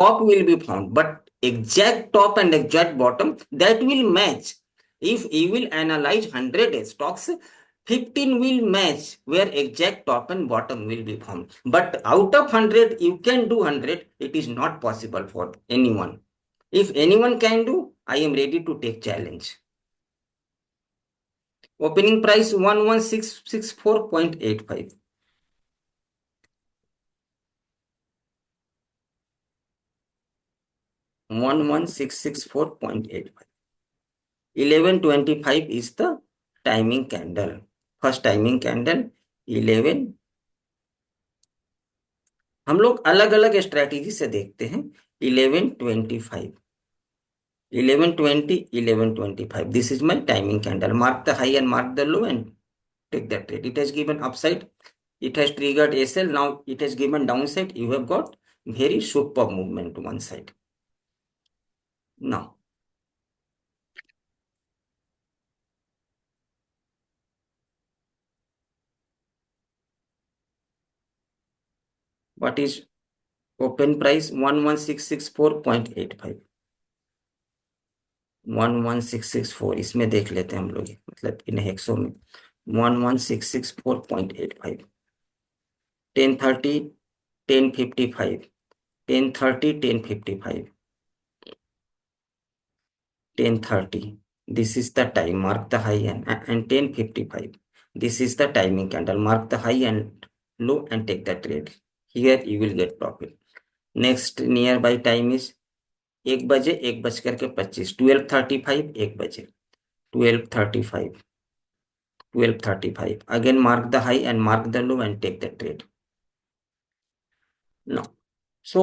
Top will be found, but exact top and exact bottom that will match. If you will analyze 100 stocks, 15 will match where exact top and bottom will be found. But out of 100, you can do 100. It is not possible for anyone. If anyone can do, I am ready to take challenge. Opening price 11664.85. $11664.85. 11:25 is the timing candle. First timing candle 11. हम लोग अलग अलग strategy से देखते हैं. 11:25, 11:20, 11:25. This is my timing candle. Mark the high and mark the low and take that trade. It has given upside. It has triggered SL. Now it has given downside. You have got very superb movement to one side. Now, what is open price? 11664.85. 11664 इसमें देख लेते हैं हम लोग, मतलब इन हेक्सों में 11664.85. 1030, 1055, 1030, 1055, 1030. This is the time. Mark the high and 1055. This is the timing candle. Mark the high and low and take the trade. Here you will get profit. Next nearby time is 1 बजे 1:25. 12:35 1 बजे 12:35, 12:35. Again mark the high and mark the low and take the trade. Now, so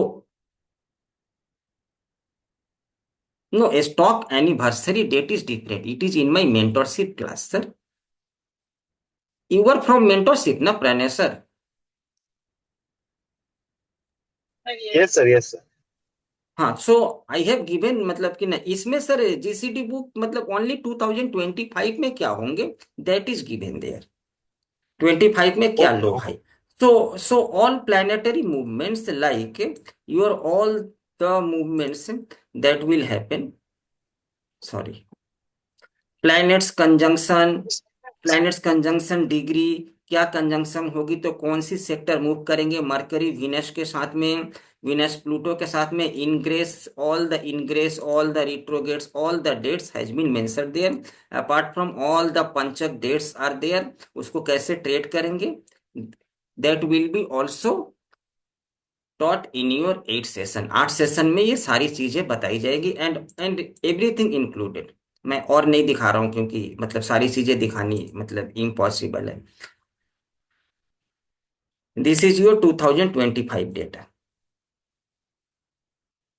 No, a stock anniversary date is different. It is in my mentorship class, sir. You were from mentorship, na Pranay sir? Yes, sir. Yes, sir. हाँ, सो आई have given मतलब कि ना इसमें sir GCD book मतलब only 2025 में क्या होंगे, that is given there. 25 में क्या लो Okay. High. so all planetary movements like your all the movements that will happen, sorry, planets conjunction degree, क्या कंजंक्शन होगी तो कौन सी सेक्टर मूव करेंगे, मरकरी वीनस के साथ में, वीनस प्लूटो के साथ में, ingress all the retrogrades all the dates has been mentioned there, apart from all the panchak dates are there, उसको कैसे ट्रेड करेंगे, that will be also taught in your 8 session. 8 session में ये सारी चीजें बताई जाएगी एंड एवरीथिंग इंक्लूडेड। मैं और नहीं दिखा रहा हूं क्योंकि मतलब सारी चीजें दिखानी मतलब इम्पॉसिबल है। This is your 2025 data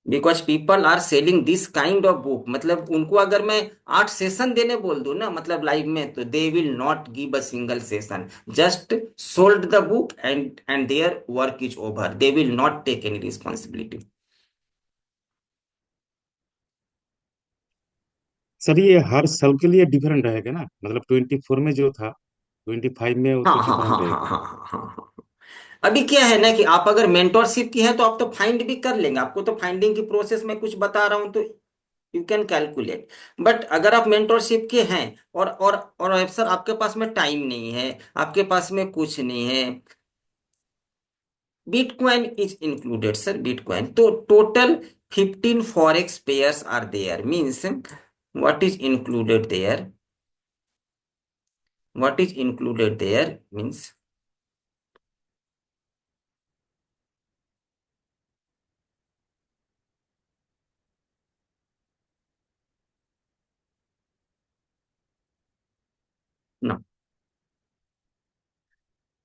because people are selling this kind of book. मतलब उनको अगर मैं 8 सेशन देने बोल दूं ना मतलब लाइव में, तो they will not give a single session, just sold the book and their work is over, they will not take any responsibility. Sir ये हर साल के लिए डिफरेंट रहेगा ना, मतलब 24 में जो था 25 में वो हाँ तो हाँ हाँ डिफरेंट हाँ रहेगा। हाँ हाँ हाँ हाँ। अभी क्या है ना कि आप अगर मेंटोरशिप की है तो आप तो फाइंड भी कर लेंगे, आपको तो फाइंडिंग की प्रोसेस में कुछ बता रहा हूं तो यू कैन कैलकुलेट। बट अगर आप मेंटोरशिप के हैं और सर आपके पास में टाइम नहीं है, आपके पास में कुछ नहीं है, bitcoin is included sir, bitcoin तो total 15 forex pairs are there, means what is included there, what is included there means no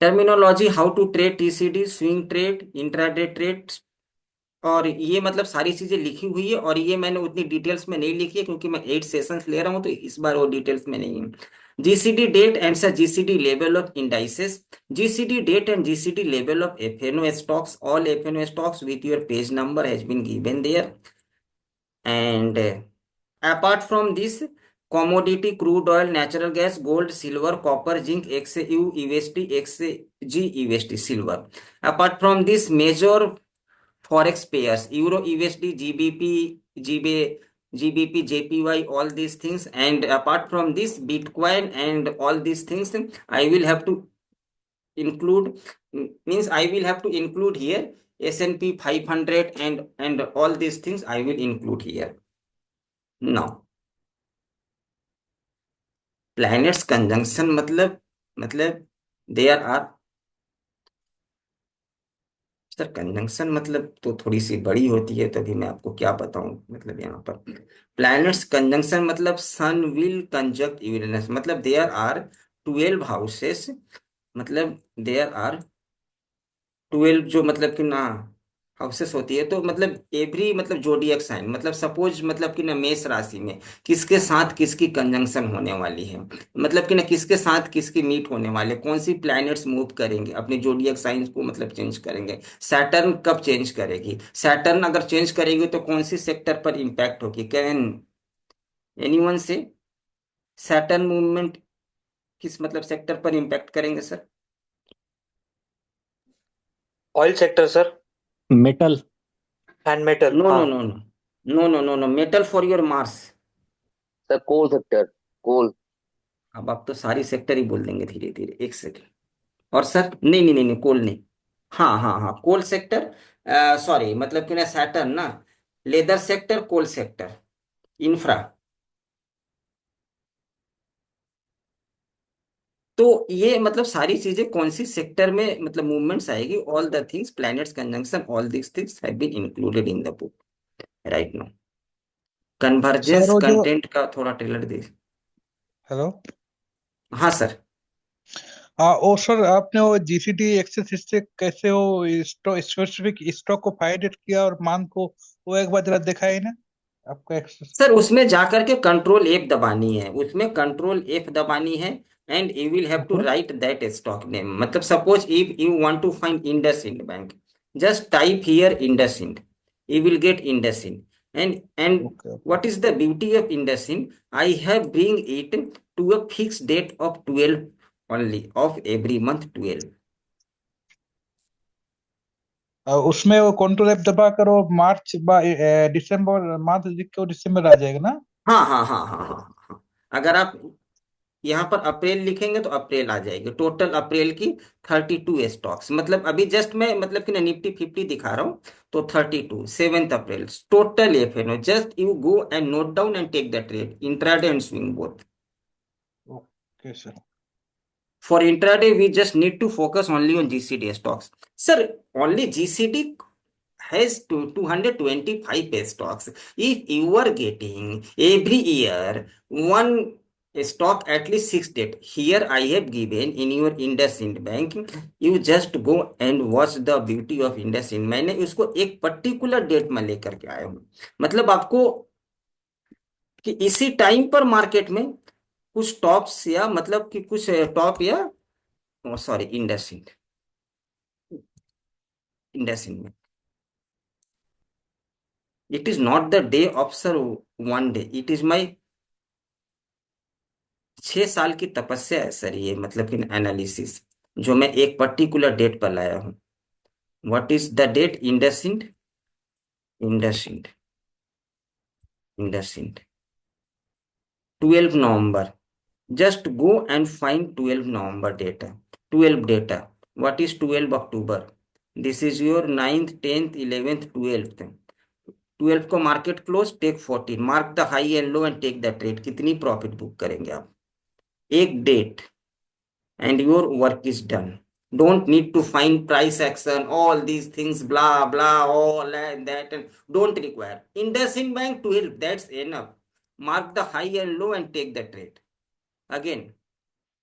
terminology, how to trade TCD, swing trade, intraday trade, और ये मतलब सारी चीजें लिखी हुई है। और ये मैंने उतनी डिटेल्स में नहीं लिखी है क्योंकि मैं 8 सेशंस ले रहा हूं तो इस बार वो डिटेल्स में नहीं है। GCD date and sir GCD level of indices, GCD date and GCD level of FNO stocks, all FNO stocks with your page number has been given there and apart from this commodity crude oil, natural gas, gold, silver, copper, zinc, XAU USD, XAG USD, silver. Apart from this major forex pairs, euro USD, GBP, GBP, JPY, all these things, and apart from this Bitcoin and all these things, I will have to include, means I will have to include here S&P 500 and all these things I will include here. Now planets conjunction मतलब there are, sir conjunction मतलब तो थोड़ी सी बड़ी होती है, तभी मैं आपको क्या बताऊं मतलब यहाँ पर प्लैनेट्स कंजंक्शन मतलब सन विल कंजक्ट यूरेनस, मतलब देयर आर 12 हाउसेस, मतलब देयर आर 12 जो मतलब कि ना हाउसेस होती है, तो मतलब एवरी मतलब जोडियक साइन, मतलब सपोज मतलब कि ना मेष राशि में किसके साथ किसकी कंजंक्शन होने वाली है, मतलब कि ना किसके साथ किसकी मीट होने वाले, कौन सी प्लैनेट्स मूव करेंगे अपने जोडियक साइंस को मतलब चेंज करेंगे, सैटर्न कब चेंज करेगी, सैटर्न अगर चेंज करेगी तो कौन सी सेक्टर पर इंपैक्ट होगी, can anyone say Saturn movement किस मतलब सेक्टर पर इंपैक्ट करेंगे sir? Oil sector sir, metal. And metal. No no हाँ no no no no no no metal for your Mars. Sir, coal sector, coal. अब आप तो सारी सेक्टर ही बोल देंगे धीरे धीरे, एक सेकंड। और सर नहीं नहीं नहीं नहीं कोल नहीं, हाँ हाँ हाँ कोल सेक्टर, सॉरी मतलब कि ना सैटर्न ना, leather sector, coal sector, infra. तो ये मतलब सारी चीजें कौन सी सेक्टर में मतलब मूवमेंट्स आएगी, all the things planets conjunction all this things have been included in the book right now. Sir convergence वो जो कंटेंट का थोड़ा ट्रेलर दे। हेलो हाँ सर। ओ सर, आपने वो जीसीटी एक्सेस से कैसे वो स्पेसिफिक स्टॉक को फाइंड किया और मांग को, वो एक बार जरा दिखाई ना। आपका एक्सेस सर उसमें जाकर के कंट्रोल एफ दबानी है, उसमें कंट्रोल एफ दबानी है and you will have to okay write that stock name. मतलब suppose if you want to find IndusInd bank, just type here IndusInd, you will get IndusInd. And okay okay what is the beauty of IndusInd? I have bring it to a fixed date of 12 only, of every month 12. उसमें वो control F दबा कर वो मार्च दिसंबर मार्च लिख के वो दिसंबर आ जाएगा ना? हाँ हाँ हाँ हाँ हाँ हाँ। अगर आप यहाँ पर अप्रैल लिखेंगे तो अप्रैल आ जाएगी, टोटल अप्रैल की 32 स्टॉक्स। मतलब अभी जस्ट मैं मतलब कि निफ्टी 50 दिखा रहा हूँ, तो 32 7 अप्रैल टोटल एफ है। Just you go and note down and take the trade, intraday and swing both. Okay sir. For intraday, we just need to focus only on GCD stocks. Sir, only GCD has 225 stocks. If you are getting every year one stock at least 6 date, here I have given in your IndusInd Bank, you just go and watch the beauty of IndusInd. मैंने उसको एक particular date में लेकर के आया हूँ। मतलब आपको कि इसी टाइम पर मार्केट में कुछ टॉप्स या मतलब कि कुछ टॉप या सॉरी इंडसइंड में it is not the day of sir one day, it is my 6 साल की तपस्या है सर ये, मतलब कि एनालिसिस जो मैं एक पर्टिकुलर डेट पर लाया हूं। What is the date? IndusInd 12 नवंबर। Just go and find 12 November data. 12 data. What is 12 October? This is your 9th, 10th, 11th, 12th. 12 को market close, take 14, mark the high and low and take the trade. कितनी profit book करेंगे आप? एक date and your work is done. Don't need to find price action, all these things, blah blah, all and that, and don't require. IndusInd Bank 12, that's enough. Mark the high and low and take the trade. Again,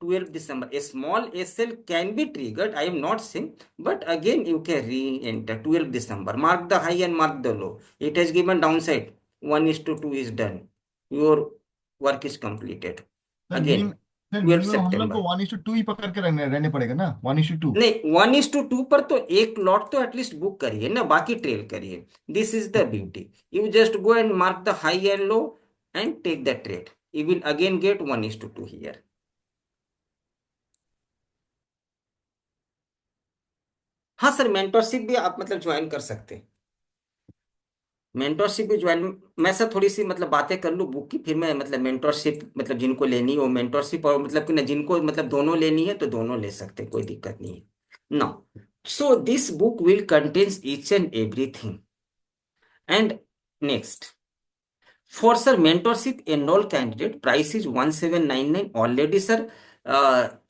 12 December, a small SL can be triggered, I am not saying, but again you can re-enter 12 December, mark the high and mark the low. It has given downside, 1:2 is done, your work is completed. Again, 12 हम लोग September, को 1:2 ही पकड़ के रहने पड़ेगा ना, 1:2। नहीं 1:2 पर तो एक लॉट तो एटलीस्ट बुक करिए ना, बाकी ट्रेल करिए। This is the beauty, you just go and mark the high and low and take the trade, you will again get 1:2 here. हाँ सर, मेंटरशिप भी आप मतलब ज्वाइन कर सकते हैं। मेंटरशिप भी ज्वाइन, मैं सर थोड़ी सी मतलब बातें कर लूँ बुक की, फिर मैं मतलब मेंटरशिप मतलब जिनको लेनी हो मेंटरशिप, और मतलब कि ना जिनको मतलब दोनों लेनी है तो दोनों ले सकते हैं, कोई दिक्कत नहीं है ना। So this book will contains each and everything. And next, for sir mentorship enroll candidate, price is 1799 already sir.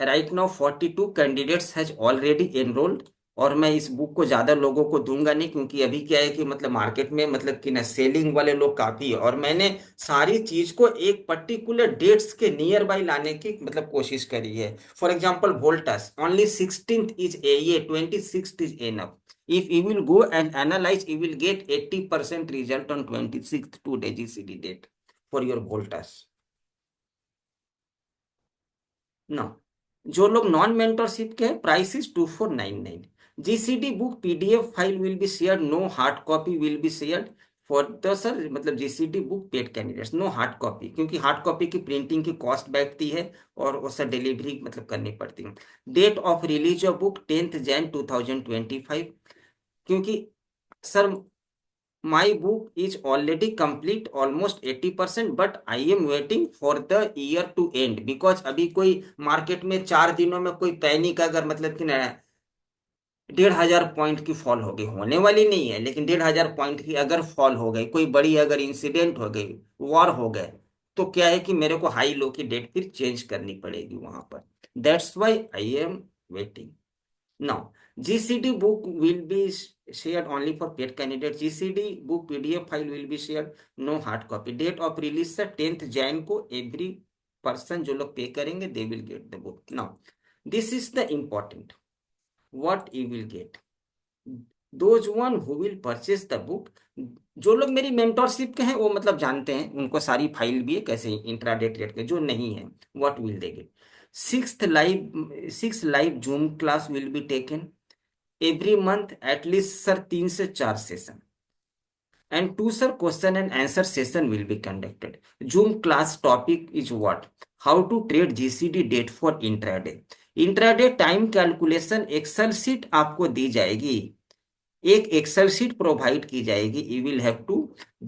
Right now 42 candidates has already enrolled, और मैं इस बुक को ज्यादा लोगों को दूंगा नहीं, क्योंकि अभी क्या है कि मतलब मार्केट में मतलब कि ना सेलिंग वाले लोग काफी है, और मैंने सारी चीज को एक पर्टिकुलर डेट्स के नियर बाई लाने की मतलब कोशिश करी है। For example Voltas only 16th is a, 26th is enough. If you will go and analyze, you will get 80% result on 26th 2-day GCD date for your Voltas. Now, जो लोग non mentorship के हैं, price is 2499। GCD book PDF file will be share, no hard copy will be share for the sir मतलब GCD book paid candidates, no hard copy, क्योंकि hard copy की printing की cost बैठती है और वो सर डिलीवरी मतलब करनी पड़ती है। Date of release of book 10th Jan 2025, क्योंकि sir my book is already complete almost 80%, but I am waiting for the year to end, because अभी कोई मार्केट में 4 दिनों में कोई पैनिक अगर मतलब कि 1,500 पॉइंट की फॉल हो गई, होने वाली नहीं है, लेकिन 1,500 पॉइंट की अगर फॉल हो गई, कोई बड़ी अगर इंसिडेंट हो गई, वॉर हो गए, तो क्या है कि मेरे को हाई लो की डेट फिर चेंज करनी पड़ेगी वहां पर। That's why I am waiting. Now, GCD book will be shared only for paid candidates. GCD book PDF file will be shared, no hard copy. Date of release है 10th Jan को, every person जो लोग पे करेंगे they will get the book. Now, this is the important. What you will get? Those one who will purchase the book, जो लोग मेरी mentorship के हैं वो मतलब जानते हैं, उनको सारी फाइल भी है कैसे इंट्राडे ट्रेड के। जो नहीं है, what will they get? Six live zoom class will be taken every month, at least sir 3 से 4 session, and two sir question and answer session will be conducted. Zoom class topic is what? How to trade GCD date for intraday. Intraday time calculation excel sheet आपको दी जाएगी, एक excel sheet provide की जाएगी. You will have to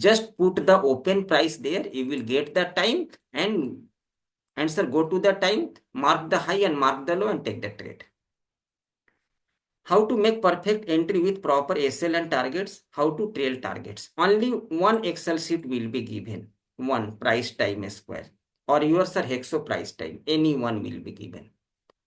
just put the open price there, you will get the time and sir go to the time, mark the high and mark the low and take the trade. How to make perfect entry with proper SL and targets, how to trail targets. Only one Excel sheet will be given, one price time square or your sir hexo price time, any one will be given.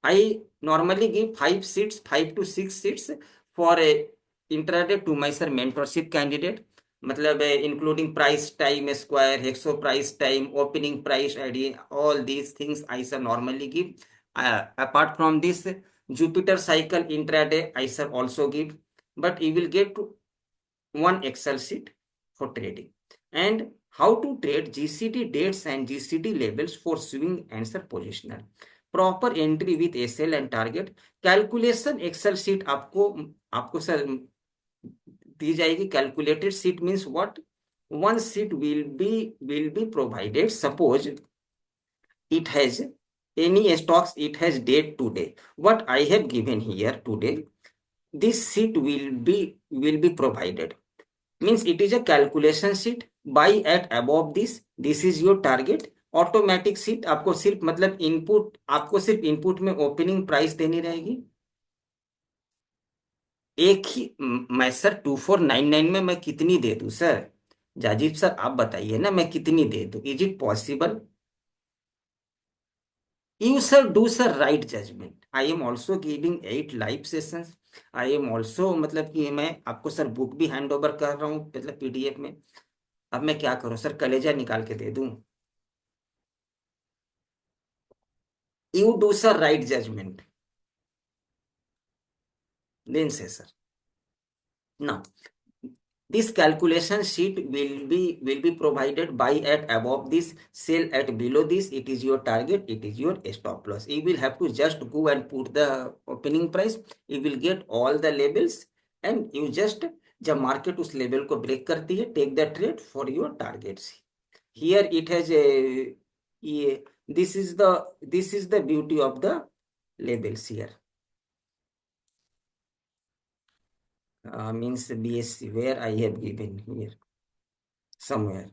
I normally give 5 sheets, 5 to 6 sheets for a intraday to my sir mentorship candidate. मतलब including price time square, hexo price time, opening price idea, all these things I sir normally give. Apart from this, Jupiter cycle intraday I sir also give, but you will get one Excel sheet for trading. And how to trade GCD dates and GCD labels for swing and sir positional. Proper entry with SL and target calculation excel sheet आपको sir दी जाएगी. Calculated sheet means what? One sheet will be provided. Suppose it has any stocks, it has date today, what I have given here today, this sheet will be provided. Means it is a calculation sheet. Buy at above this is your target. Automatic seat आपको सिर्फ मतलब input, आपको सिर्फ input में opening price देनी रहेगी. एक ही मैं सर 2499 में मैं कितनी दे दूं सर? जाजीब सर आप बताइए ना, मैं कितनी दे दूं? Is it possible? You sir do sir right judgement. I am also giving 8 live sessions. I am also मतलब कि मैं आपको सर बुक भी हैंड ओवर कर रहा हूँ मतलब पीडीएफ में. अब मैं क्या करूं सर, कलेजा निकाल के दे दूं? You do sir right judgment, then say sir. Now this calculation sheet will be provided. Buy at above this, sell at below this. It is your target, it is your stop loss. You will have to just go and put the opening price. You will get all the labels and you just जब market उस level को break करती है, take the trade for your targets. Here it has a this is the beauty of the labels here. Means BSC, where I have given here somewhere.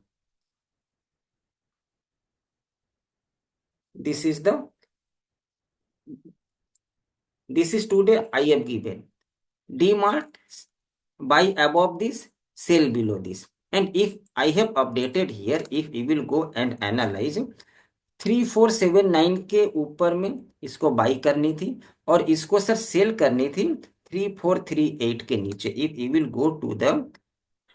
This is today I have given. DMart, buy above this, sell below this. And if I have updated here, if we will go and analyze, 3479 के ऊपर में इसको by करनी थी और इसको sir cell करनी थी 3438 के नीचे. If you will go to the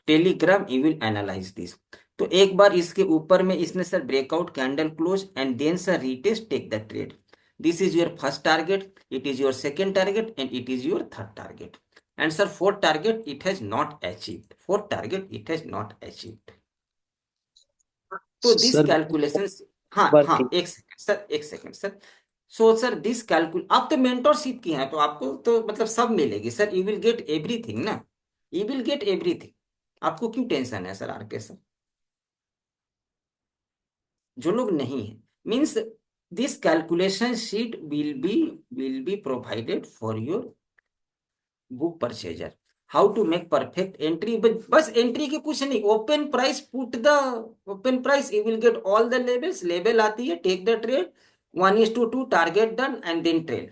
Telegram you will analyse this. तो एक बार इसके ऊपर में इसने sir breakout candle close and then sir retest, take the trade. This is your first target, it is your second target and it is your third target. And sir fourth target it has not achieved. Fourth target it has not achieved. तो this calculation, हाँ एक second sir. So sir this कैलकुल, आप तो mentorship की हैं तो आपको तो मतलब सब मिलेगी sir. You will get everything ना, यू विल गेट एवरीथिंग. आपको क्यों टेंशन है सर आरके सर? जो लोग नहीं है means this calculation sheet will be provided for your book purchaser. How to make perfect entry, बस एंट्री के कुछ नहीं. Open price, put the open price, you will get all the levels. Level आती है, take the trade 1:2, target done and then trail.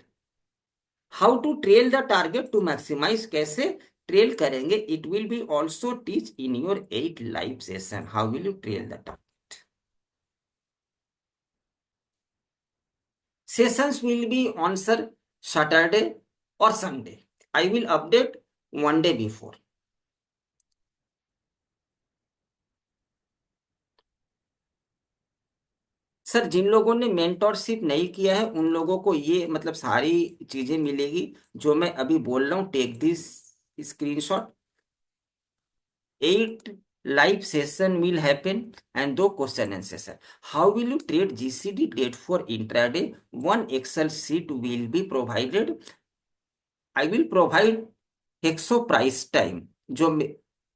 How to trail the target to maximise, कैसे trail करेंगे, it will be also teach in your 8 live session. How will you trail the target. Sessions will be on sir Saturday or Sunday. I will update one day before. Sir जिन लोगों ने mentorship नहीं किया है उन लोगों को ये मतलब सारी चीजें मिलेगी जो मैं अभी बोल रहा हूँ. Take this screenshot. 8 live session will happen and दो question and session. How will you trade GCD date for intraday? One Excel sheet will be provided. I will provide एक्सो प्राइस टाइम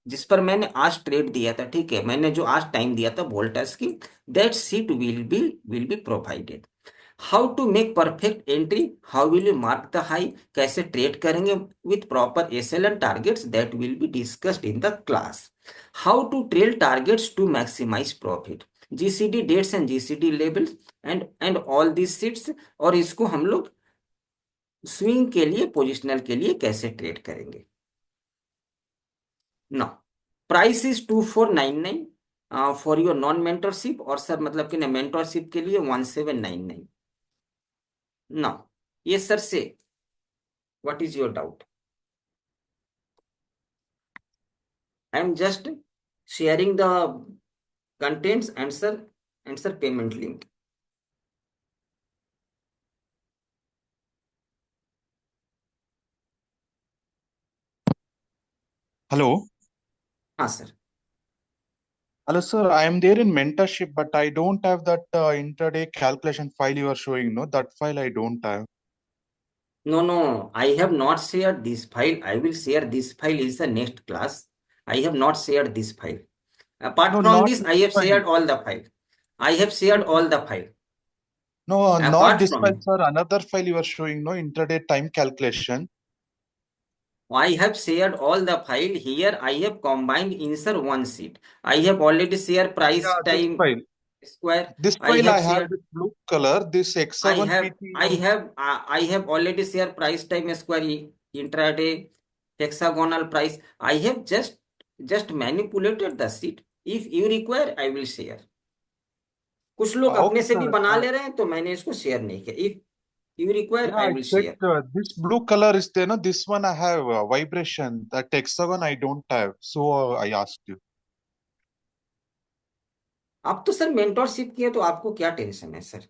जिस पर मैंने आज ट्रेड दिया था, ठीक है, मैंने जो आज टाइम दिया था वोल्टास की, that sheet will be provided. How to make perfect entry, how will you mark the high, कैसे ट्रेड करेंगे with proper SL and targets, that will be discussed in the class. How to trail targets to maximise profit, GCD dates and GCD levels and all this sheets. और इसको हम लोग swing के लिए, positional के लिए कैसे ट्रेड करेंगे. No, price is 2499 for your non mentorship, और सर मतलब कि ना मेंटरशिप के लिए 1799. नो, ये सर से what is your doubt. I am just sharing the contents and sir payment link. Hello. हाँ sir. Hello, sir. I am there in mentorship, but I don't have that intraday calculation file you are showing. No, that file I don't have. No, I have not shared this file. I will share this file in the next class. I have not shared this file. Apart No, from not this, this I have file. shared all the file. I have shared all the file. No, not Apart this from file, sir. Another file you are showing. No, intraday time calculation. I have shared all the file here. I have combined insert one sheet. I have already shared price Yeah, this time file. square. This I file have I have shared. with blue color. This X7 I have already shared price time square intraday hexagonal price. I have just manipulated the sheet. If you require, I will share. कुछ लोग अपने Okay, से भी sir. बना ले रहे हैं, तो मैंने इसको शेयर नहीं किया. If you require, Yeah, I I will share. checked. This blue color is there. No, this one I have vibration. That hexagon I don't have. So I asked you. आप तो सर मेंटोरशिप किए, तो आपको क्या tension है sir.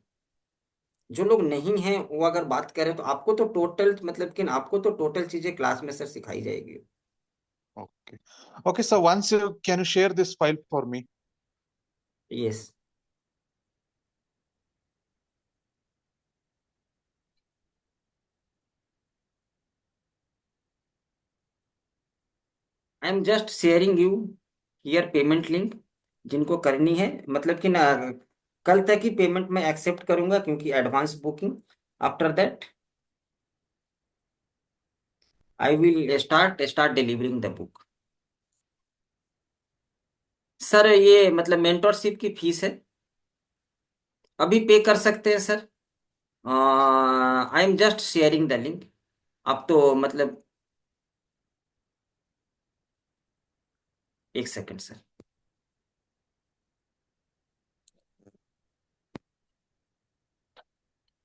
जो लोग नहीं हैं वो अगर बात करें, तो आपको तो टोटल मतलब कि आपको तो टोटल चीजें क्लास में सर सिखाई जाएगी. Okay. Okay, so once you can you share this file for me? Yes. I am just sharing you here payment link. जिनको करनी है, मतलब कि ना कल तक ही पेमेंट मैं एक्सेप्ट करूंगा, क्योंकि advance booking. After that I will start delivering the book. Sir ये मतलब मेंटोरशिप की फीस है, अभी पे कर सकते हैं sir. I am just sharing the link. अब तो मतलब एक second sir.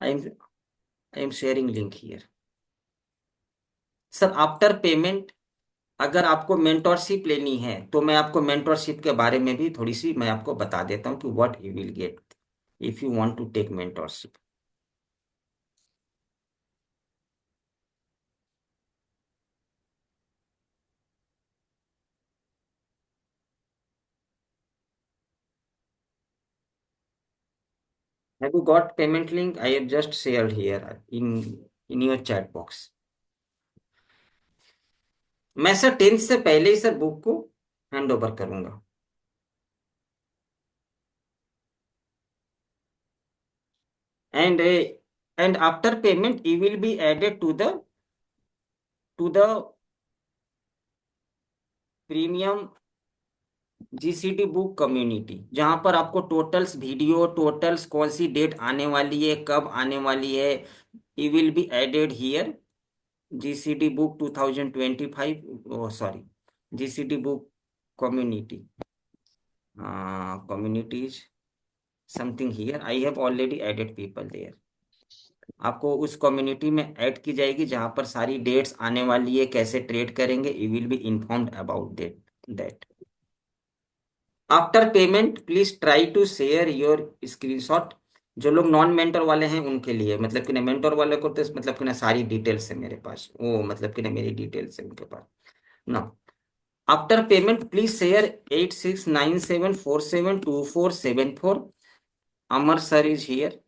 I am sharing link here. Sir after payment, अगर आपको मेंटोरशिप लेनी है, तो मैं आपको मेंटोरशिप के बारे में भी थोड़ी सी मैं आपको बता देता हूँ कि what you will get if you want to take mentorship. Have you got payment link? I have just shared here in your chat box. मैं सर 10th से पहले ही सर बुक को हैंड ओवर करूंगा. And after payment, you will be added to the premium GCD book community, जहां पर आपको totals video, totals कौन सी date आने वाली है, कब आने वाली है, you will be added here. GCD book 2025, sorry, GCD book community, communities something here. I have already added people there. आपको उस कम्युनिटी में ऐड की जाएगी, जहां पर सारी डेट्स आने वाली है, कैसे ट्रेड करेंगे, you will be informed about that. After payment please try to share your screenshot. जो लोग नॉन मेंटर वाले हैं उनके लिए, मतलब कि ना मेंटर वाले को तो मतलब कि ना सारी डिटेल्स है मेरे पास, वो मतलब कि ना मेरी डिटेल्स है उनके पास ना. After payment please share 8697472474। Amar sir is here.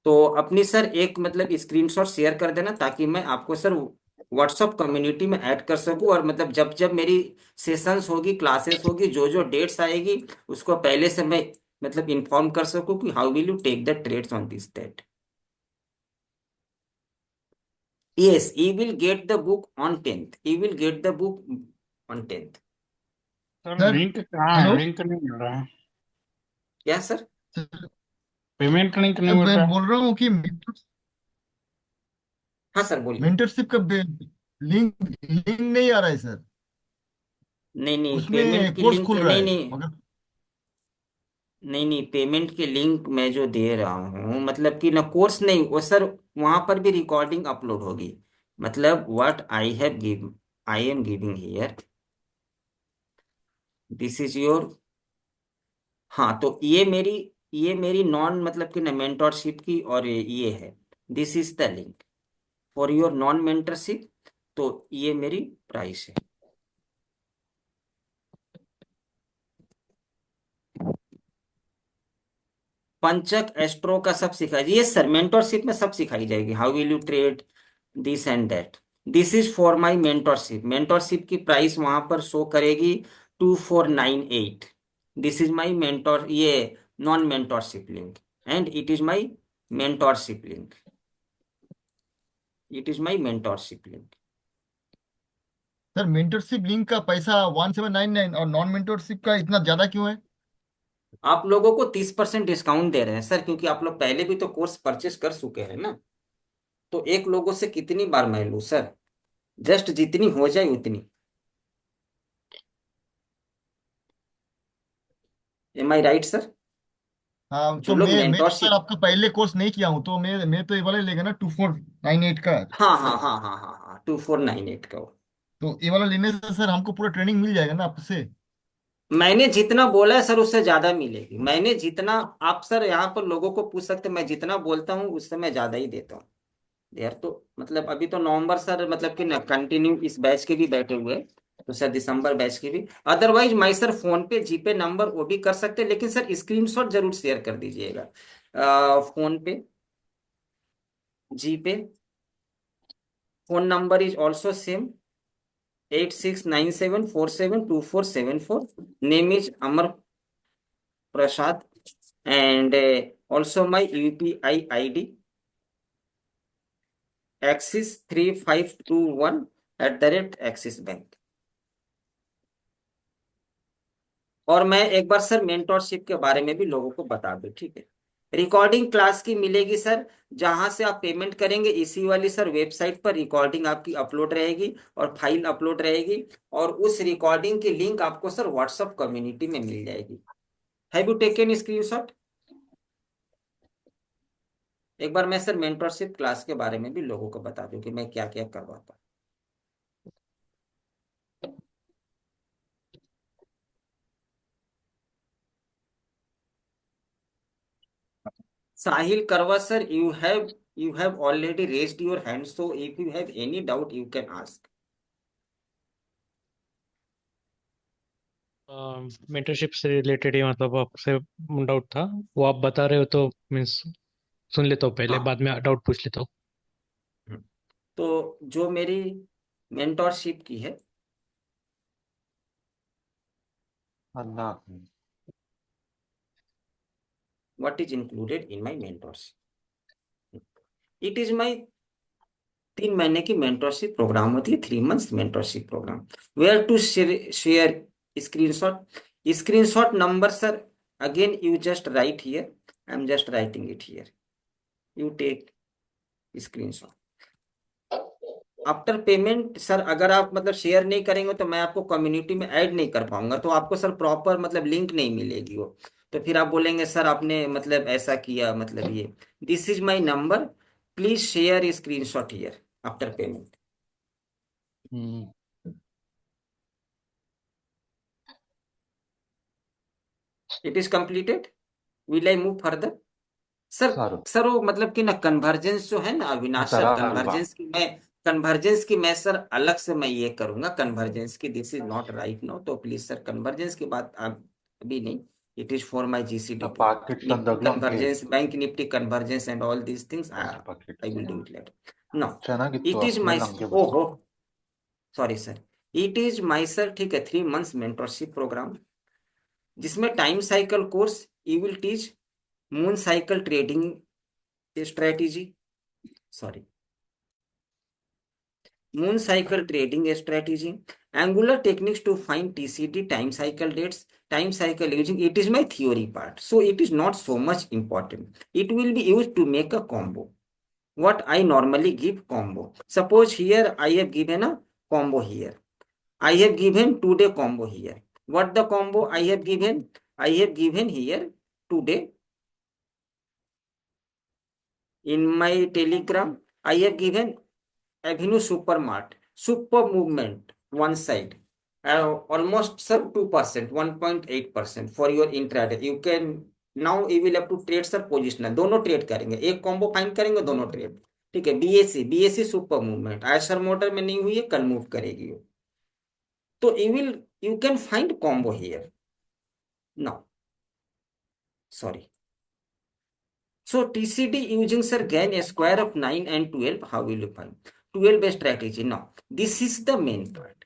तो अपनी सर एक मतलब स्क्रीनशॉट शेयर कर देना ताकि मैं आपको सर व्हाट्सअप कम्युनिटी में ऐड कर सकूं, और मतलब जब जब मेरी सेशंस होगी, क्लासेस होगी, जो जो डेट्स आएगी उसको पहले से मैं मतलब इन्फॉर्म कर सकूं कि how will you take the trades on this date. Yes, you will get the book on 10th. You will get the book on 10th. Sir sir link कहाँ है? हेलो लिंक नहीं मिल रहा है। क्या सर? पेमेंट लिंक नहीं मिल मैं रहा है। बोल रहा हूँ कि हाँ सर बोलिए। मेंटरशिप का लिंक लिंक नहीं आ रहा है सर। नहीं नहीं, पेमेंट उसमें की कोर्स लिंक खुल रहा नहीं है नहीं मगर नहीं नहीं, पेमेंट की लिंक मैं जो दे रहा हूँ मतलब कि ना कोर्स नहीं, वो सर वहां पर भी रिकॉर्डिंग अपलोड होगी। मतलब what I am giving here, this is your. हाँ तो ये मेरी नॉन मतलब कि ना मेंटोरशिप की, और ये है, this is the link for your non mentorship. तो ये मेरी प्राइस है। पंचक एस्ट्रो का सब सिखाई ये सर, मेंटोरशिप में सब सिखाई जाएगी, how will you trade this and that. This is for my mentorship. Mentorship की प्राइस वहां पर शो करेगी 2498। दिस इज माई मेंटोर, ये non mentorship link, and it is my mentorship link. It is my mentorship link. Sir mentorship link का पैसा 1799 और non mentorship का इतना ज्यादा क्यों है? आप लोगों को 30% डिस्काउंट दे रहे हैं सर, क्योंकि आप लोग पहले भी तो कोर्स परचेस कर चुके हैं ना। तो एक लोगों से कितनी बार मैं लूँ सर? जस्ट जितनी हो जाए उतनी। एम आई राइट सर? हाँ जो तो लोग मैं तो सर मेंटोरशिप, आपका पहले कोर्स नहीं किया हूँ, तो मैं तो ये वाला लेगा ना 2498 का। हाँ हाँ हाँ हाँ हाँ हाँ, 2498 का वो। तो ये वाला लेने से सर हमको पूरा ट्रेनिंग मिल जाएगा ना आपसे? मैंने जितना बोला है सर उससे ज्यादा मिलेगी। मैंने जितना, आप सर यहाँ पर लोगों को पूछ सकते हैं, मैं जितना बोलता हूँ उससे मैं ज्यादा ही देता हूँ यार। तो मतलब अभी तो नवंबर सर मतलब कि ना कंटिन्यू इस बैच के भी बैठे हुए हैं, तो सर दिसंबर बैच के भी। अदरवाइज माई सर फोन पे जीपे नंबर वो भी कर सकते हैं, लेकिन सर स्क्रीनशॉट जरूर शेयर कर दीजिएगा। PhonePe, GPay, phone number is also same, 8697472474। Name is Amar Prasad, and also my UPI ID axis 3521 @axis bank। और मैं एक बार सर मेंटोरशिप के बारे में भी लोगों को बता दूं, ठीक है? रिकॉर्डिंग क्लास की मिलेगी सर, जहां से आप पेमेंट करेंगे इसी वाली सर वेबसाइट पर रिकॉर्डिंग आपकी अपलोड रहेगी और फाइल अपलोड रहेगी, और उस रिकॉर्डिंग की लिंक आपको सर व्हाट्सएप कम्युनिटी में मिल जाएगी। Have you taken screenshot? एक बार मैं सर मेंटरशिप क्लास के बारे में भी लोगों को बता दूं कि मैं क्या क्या करवाता हूं। Sahil Karwa sir, you have already raised your hand, so if you have any doubt you can ask. Mentorship से रिलेटेड ही मतलब आपसे डाउट था, वो आप बता रहे हो तो मीन्स सुन लेता हूँ पहले, हाँ, बाद में डाउट पूछ लेता हूँ। तो जो मेरी मेंटरशिप की है, what is included in my mentorship? It is my 3 महीने की मेंटरशिप प्रोग्राम होती है, 3 months mentorship programme. Where to share screenshot? Screenshot number sir, again you just write here, I am just writing it here, you take screenshot. After payment sir, अगर आप मतलब share नहीं करेंगे तो मैं आपको कम्युनिटी में ऐड नहीं कर पाऊंगा, तो आपको सर प्रॉपर मतलब लिंक नहीं मिलेगी वो। तो फिर आप बोलेंगे सर आपने मतलब ऐसा किया, मतलब ये, this is my number, please share screenshot here after payment. It is completed, will I move further? Sir, sir वो मतलब कि ना कन्वर्जेंस जो है ना अविनाश सर, कन्वर्जेंस की मैं कन्वर्जेंस की मैं सर अलग से मैं ये करूंगा कन्वर्जेंस की, this is not right no, तो प्लीज सर कन्वर्जेंस की बात आप अभी नहीं, it is for my GCT book. Packets on Nifty the convergence, bank Nifty convergence and all these things, I will do it later. Now, ಚೆನ್ನಾಗಿತ್ತು it is my, ಅಷ್ಟ್ಮೇಲೆ ಹಂಗೆ ಬಂತು. oh, sorry sir, it is my sir, ठीक है, 3 months mentorship program, जिसमें time cycle course you will teach moon cycle trading strategy, sorry moon cycle trading strategy, angular techniques to find TCD, time cycle dates, time cycle using, it is my theory part, so it is not so much important. It will be used to make a combo. What I normally give combo, suppose here I have given a combo here, I have given today combo here. What the combo I have given? I have given here today in my telegram, I have given Avenue Supermart, super movement, one side, almost sir 2%, 1.8% for your intraday. You can now you will have to trade sir positional, दोनों trade करेंगे, एक combo find करेंगे, दोनों trade, ठीक है। BSc super movement Eicher motor में नहीं हुई है, कल मूव करेगी वो, तो you can find combo here now, sorry. So TCD using sir gain a square of 9 and 12, how will you find 12 strategy? Now this is the main part.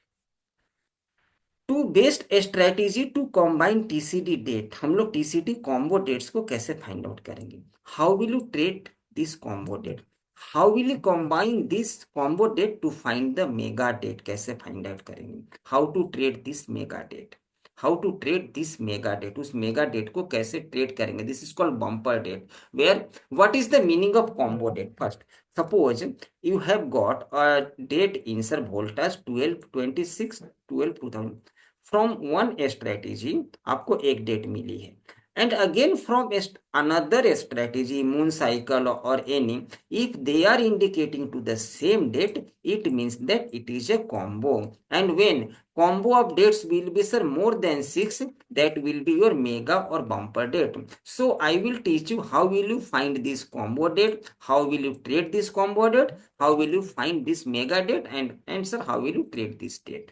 To best strategy to combine TCD date, हम लोग TCD combo dates को कैसे find out करेंगे? How will you trade this combo date? How will you combine this combo date to find the mega date? कैसे find out करेंगे? How to trade this mega date? How to trade this mega date? उस mega date को कैसे trade करेंगे? This is called bumper date, where what is the meaning of combo date? First suppose you have got a date in sir voltage 12/26 12/2000, from one strategy आपको एक date मिली है, and again from another strategy moon cycle और any, if they are indicating to the same date, it means that it is a combo, and when combo of dates will be sir more than 6, that will be your mega or bumper date. So I will teach you how will you find this combo date, how will you trade this combo date, how will you find this mega date, and sir how will you trade this date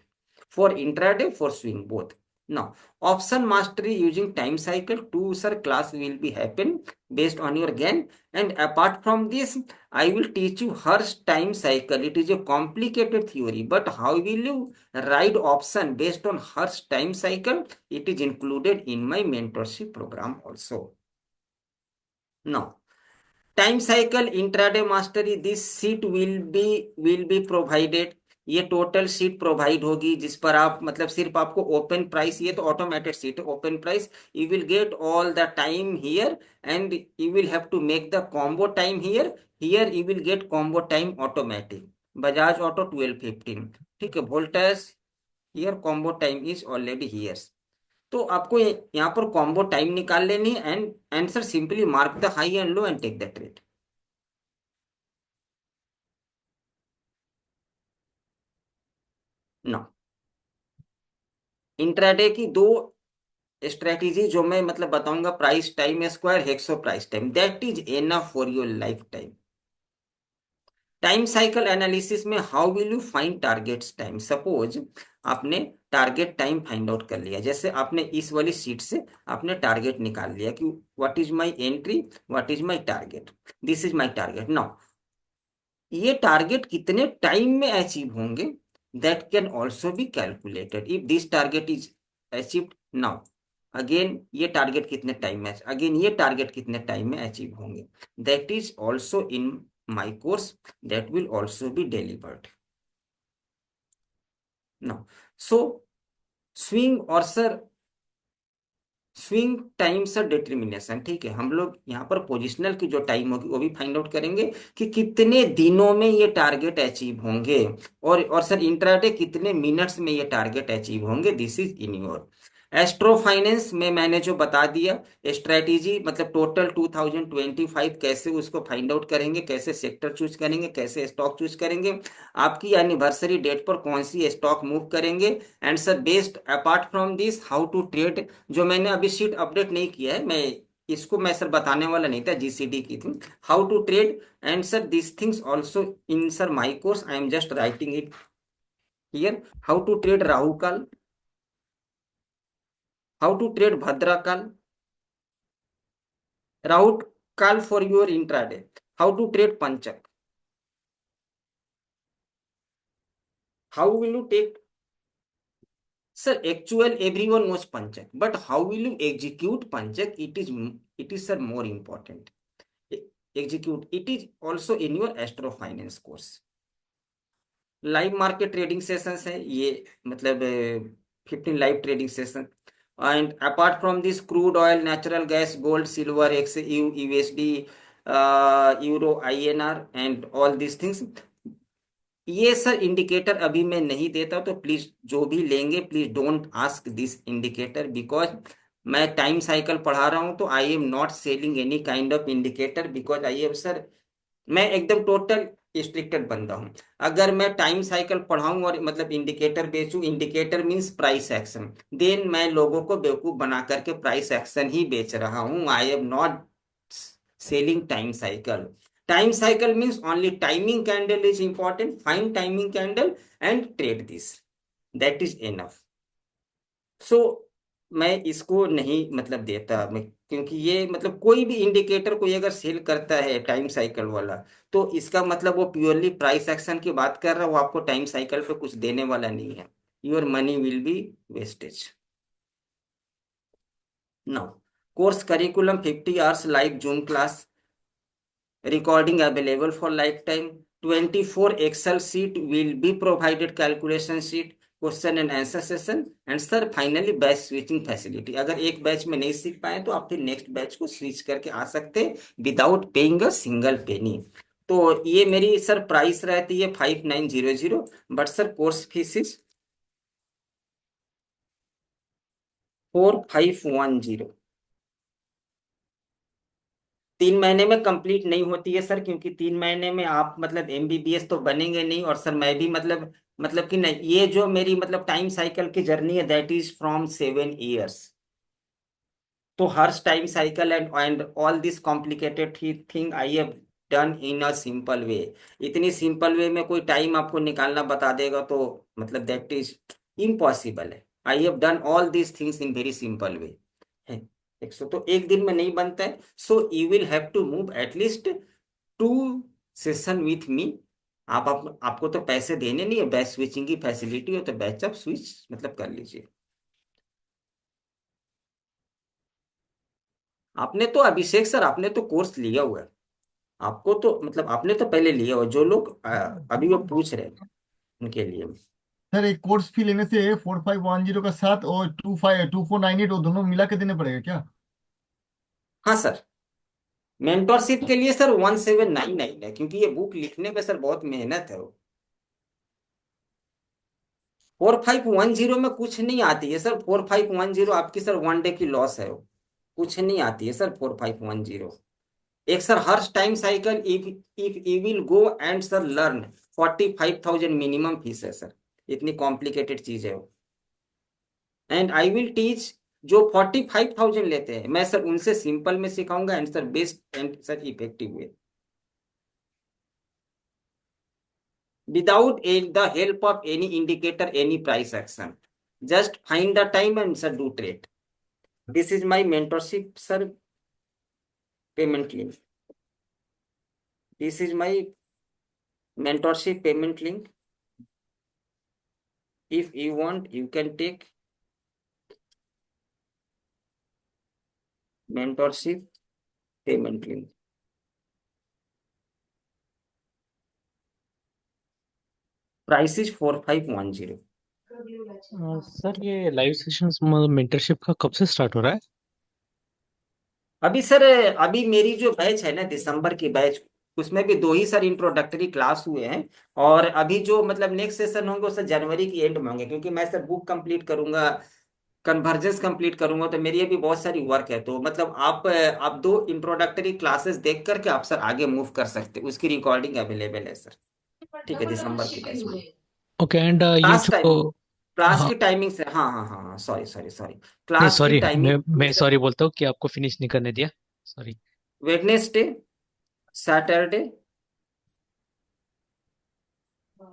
for intraday, for swing both. Now option mastery using time cycle, two sir class will be happen based on your gain, and apart from this I will teach you Hirsch time cycle. It is a complicated theory, but how will you write option based on Hirsch time cycle, it is included in my mentorship program also. Now time cycle intraday mastery, this sheet will be provided, ये total sheet provide होगी जिस पर आप मतलब सिर्फ आपको open price, ये तो ऑटोमेटेड शीट है, open price you will get all the time here, and you will have to make the combo time here you will get combo time automatic, Bajaj Auto 12:15, ठीक है, voltage here combo time is already here. तो आपको यहाँ पर combo time निकाल लेनी है, and answer simply mark the high and low and take the trade. ना इंट्राडे की दो स्ट्रेटेजी जो मैं मतलब बताऊंगा, price time square, hexo price time, that is enough for your lifetime. Time cycle analysis में how will you find targets time? Suppose आपने target time find out कर लिया, जैसे आपने इस वाली शीट से आपने टारगेट निकाल लिया कि what is my entry, what is my target, this is my target. Now ये टारगेट कितने टाइम में अचीव होंगे, that can also be calculated if this target is achieved. Now again ये टारगेट कितने टाइम में, अगेन ये target कितने time में अचीव होंगे, that is also in my course, that will also be delivered. Now so swing और sir swing time sir determination, ठीक है, हम लोग यहाँ पर पोजिशनल की जो टाइम होगी वो भी फाइंड आउट करेंगे कि कितने दिनों में ये टारगेट अचीव होंगे, और सर इंट्राडे कितने मिनट्स में ये टारगेट अचीव होंगे, this is in your. Astro finance में मैंने जो बता दिया स्ट्रेटेजी, मतलब टोटल 2025 कैसे उसको फाइंड आउट करेंगे, कैसे सेक्टर चूज करेंगे, कैसे स्टॉक चूज करेंगे, आपकी एनिवर्सरी डेट पर कौन सी स्टॉक मूव करेंगे, and sir based apart from this how to trade, जो मैंने अभी शीट अपडेट नहीं किया है, मैं इसको मैं सर बताने वाला नहीं था, जीसीडी की थी, how to trade. And sir this things also in sir my course, I am just writing it here. How to trade Rahu kaal, how to trade Bhadra kaal, Rahu kaal for your intraday, how to trade panchak, how will you take. Sir, actual everyone knows Panchak, but how will you execute Panchak? It is sir more important. Execute. It is also in your Astro Finance course. Live market trading sessions है ये, मतलब 15 live trading session. And apart from this crude oil, natural gas, gold, silver, x you USD, euro, INR and all this things. ये sir indicator अभी मैं नहीं देता, तो please जो भी लेंगे please don't ask this indicator, because मैं टाइम साइकिल पढ़ा रहा हूं, तो आई am not selling any kind of indicator, because I am sir, मैं एकदम टोटल स्ट्रिक्टेड बंदा हूं। अगर मैं टाइम साइकिल पढ़ाऊं और मतलब इंडिकेटर बेचूं, indicator means price action, then मैं लोगों को बेवकूफ बना करके प्राइस एक्शन ही बेच रहा हूं। आई am not selling time cycle. Time cycle means only timing candle is important. Find timing candle and trade this. That is enough. So मैं इसको नहीं मतलब देता मैं, क्योंकि ये मतलब कोई भी इंडिकेटर कोई अगर सेल करता है टाइम साइकिल वाला, तो इसका मतलब वो प्योरली प्राइस एक्शन की बात कर रहा है, वो आपको टाइम साइकिल पे कुछ देने वाला नहीं है। Your money will be wastage. Now course curriculum 50 hours live Zoom class. Recording available for lifetime. 24 Excel sheet will be provided, calculation sheet, question and answer session, and sir finally batch switching facility. अगर एक batch में नहीं सीख पाए तो आप फिर next batch को स्विच करके आ सकते हैं without paying a single penny. तो ये मेरी सर प्राइस रहती है 5900, but sir course fees is 4510। 3 महीने में कंप्लीट नहीं होती है सर, क्योंकि 3 महीने में आप मतलब एमबीबीएस तो बनेंगे नहीं, और सर मैं भी मतलब कि नहीं, ये जो मेरी मतलब टाइम साइकिल की जर्नी है दैट इज फ्रॉम 7 years। तो हर time cycle and all this complicated thing I have done in a simple way. इतनी सिंपल वे में कोई टाइम आपको निकालना बता देगा तो मतलब दैट इज इम्पॉसिबल है। I have done all this things in very simple way है। 100 तो एक दिन में नहीं बनता है, so you will have to move at least 2 session with me. आपको तो पैसे देने नहीं है, बैच स्विचिंग की फैसिलिटी हो तो बैच अप स्विच मतलब कर लीजिए। आपने तो अभिषेक सर, आपने तो कोर्स लिया हुआ है, आपको तो मतलब आपने तो पहले लिया हुआ। जो लोग अभी वो पूछ रहे हैं उनके लिए। सर एक कोर्स फी लेने से 4510 का 7 और 2498 वो दोनों मिला के देने पड़ेगा क्या? हाँ सर, मेंटोरशिप के लिए सर 1799 है, क्योंकि ये बुक लिखने में सर बहुत मेहनत है। वो 4510 में कुछ नहीं आती है सर। 4510 आपकी सर 1 डे की लॉस है, वो कुछ नहीं आती है सर 4510। एक sir her time cycle if you will go and sir learn 45,000 minimum fees है सर, इतनी कॉम्प्लिकेटेड चीज है वो। एंड आई विल टीच जो 45,000 लेते हैं, मैं सर उनसे सिंपल में सिखाऊंगा and sir best and sir effective way, without the help of any indicator, any price action. Just find the time and sir do trade. This is my mentorship sir payment link. This is my mentorship payment link. If you want, you can take mentorship payment link. Price is 4510. Sir ये live sessions mentorship का कब से start हो रहा है? अभी sir, अभी मेरी जो बैच है ना दिसंबर की बैच, उसमें भी 2 ही सर इंट्रोडक्टरी क्लास हुए हैं, और अभी जो मतलब नेक्स्ट सेशन होंगे वो सर जनवरी की एंड में होंगे, क्योंकि मैं सर बुक कंप्लीट करूंगा, कन्वर्जेंस कंप्लीट करूंगा, तो मेरी अभी बहुत सारी वर्क है। तो मतलब आप 2 इंट्रोडक्टरी क्लासेस देख करके आप सर आगे मूव कर सकते हैं, उसकी रिकॉर्डिंग अवेलेबल है सर। ठीक है, दिसंबर की बैच में ओके, एंड ये लास्ट जो टाइम क्लास हाँ की टाइमिंग से, हाँ हाँ हाँ हाँ, सॉरी सॉरी सॉरी, नहीं क्लास की सॉरी, मैं टाइमिंग सॉरी बोलता हूँ कि आपको फिनिश नहीं करने दिया, sorry. Wednesday, Saturday,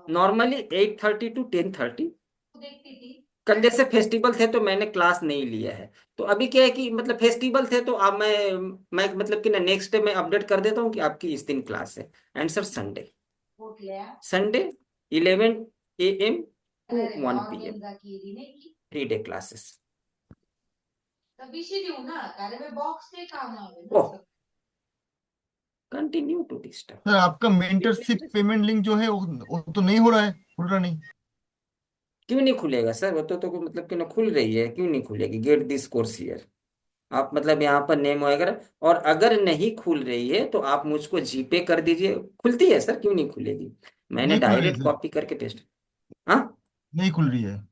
normally 8:30 to 10:30। कल जैसे फेस्टिवल थे तो मैंने क्लास नहीं लिया है। तो अभी क्या है कि मतलब फेस्टिवल थे तो अब मैं मतलब कि ना नेक्स्ट डे मैं अपडेट कर देता हूँ कि आपकी इस दिन क्लास है। And sir Sunday, Sunday 11 AM to 1 PM 3 day classes. Oh, continue to disturb. Sir आपका मेंटरशिप पेमेंट लिंक जो है वो तो नहीं हो रहा है, खुल रहा नहीं। क्यों नहीं खुलेगा सर? वो तो मतलब कि ना खुल रही है, क्यों नहीं खुलेगी? गेट दिस कोर्स हियर, आप मतलब यहाँ पर नेम वगैरह, और अगर नहीं खुल रही है तो आप मुझको जीपे कर दीजिए। खुलती है सर, क्यों नहीं खुलेगी? मैंने नहीं खुल रही है डायरेक्ट सर, कॉपी करके टेस्ट। हाँ, नहीं खुल रही है।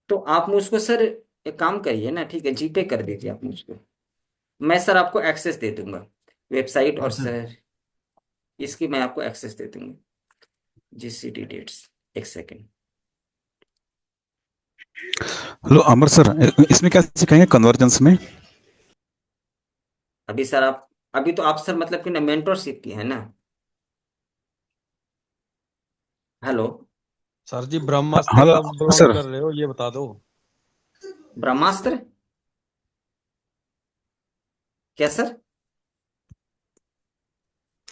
तो आप मुझको सर एक काम करिए ना, ठीक है, जीपे कर दीजिए आप मुझको। मैं सर आपको एक्सेस दे दूंगा वेबसाइट, और अच्छा सर इसकी मैं आपको एक्सेस दे दूंगा। जीसीटी डेट्स, एक सेकेंड। हेलो अमर सर, इसमें क्या सिखाएंगे कन्वर्जेंस में? अभी सर आप, अभी तो आप सर मतलब कि ना मेंटरशिप की है ना। हेलो, सर जी ब्रह्मास्त्र हेलो कब लॉन्च सर। कर रहे हो ये बता दो। ब्रह्मास्त्र क्या सर?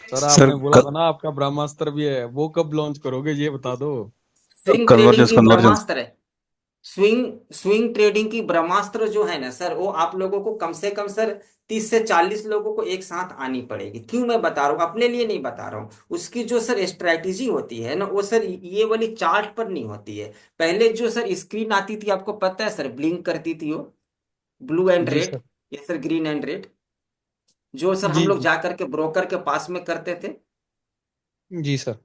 सर सर आपने बोला था ना आपका ब्रह्मास्त्र भी है, वो कब लॉन्च करोगे ये बता दो। स्विंग ट्रेडिंग कन्वर्जेंस की कन्वर्जेंस ब्रह्मास्त्र है। स्विंग स्विंग ट्रेडिंग की ब्रह्मास्त्र जो है ना सर, वो आप लोगों को कम से कम सर 30 से 40 लोगों को एक साथ आनी पड़ेगी। क्यों मैं बता रहा हूँ? अपने लिए नहीं बता रहा हूँ। उसकी जो सर स्ट्रैटेजी होती है ना, वो सर ये वाली चार्ट पर नहीं होती है। पहले जो सर स्क्रीन आती थी, आपको पता है सर, ब्लिंक करती थी वो, ब्लू एंड जी रेड, सर। या सर ग्रीन एंड रेड, जो सर हम जी लोग जी। जाकर के ब्रोकर के पास में करते थे। जी सर।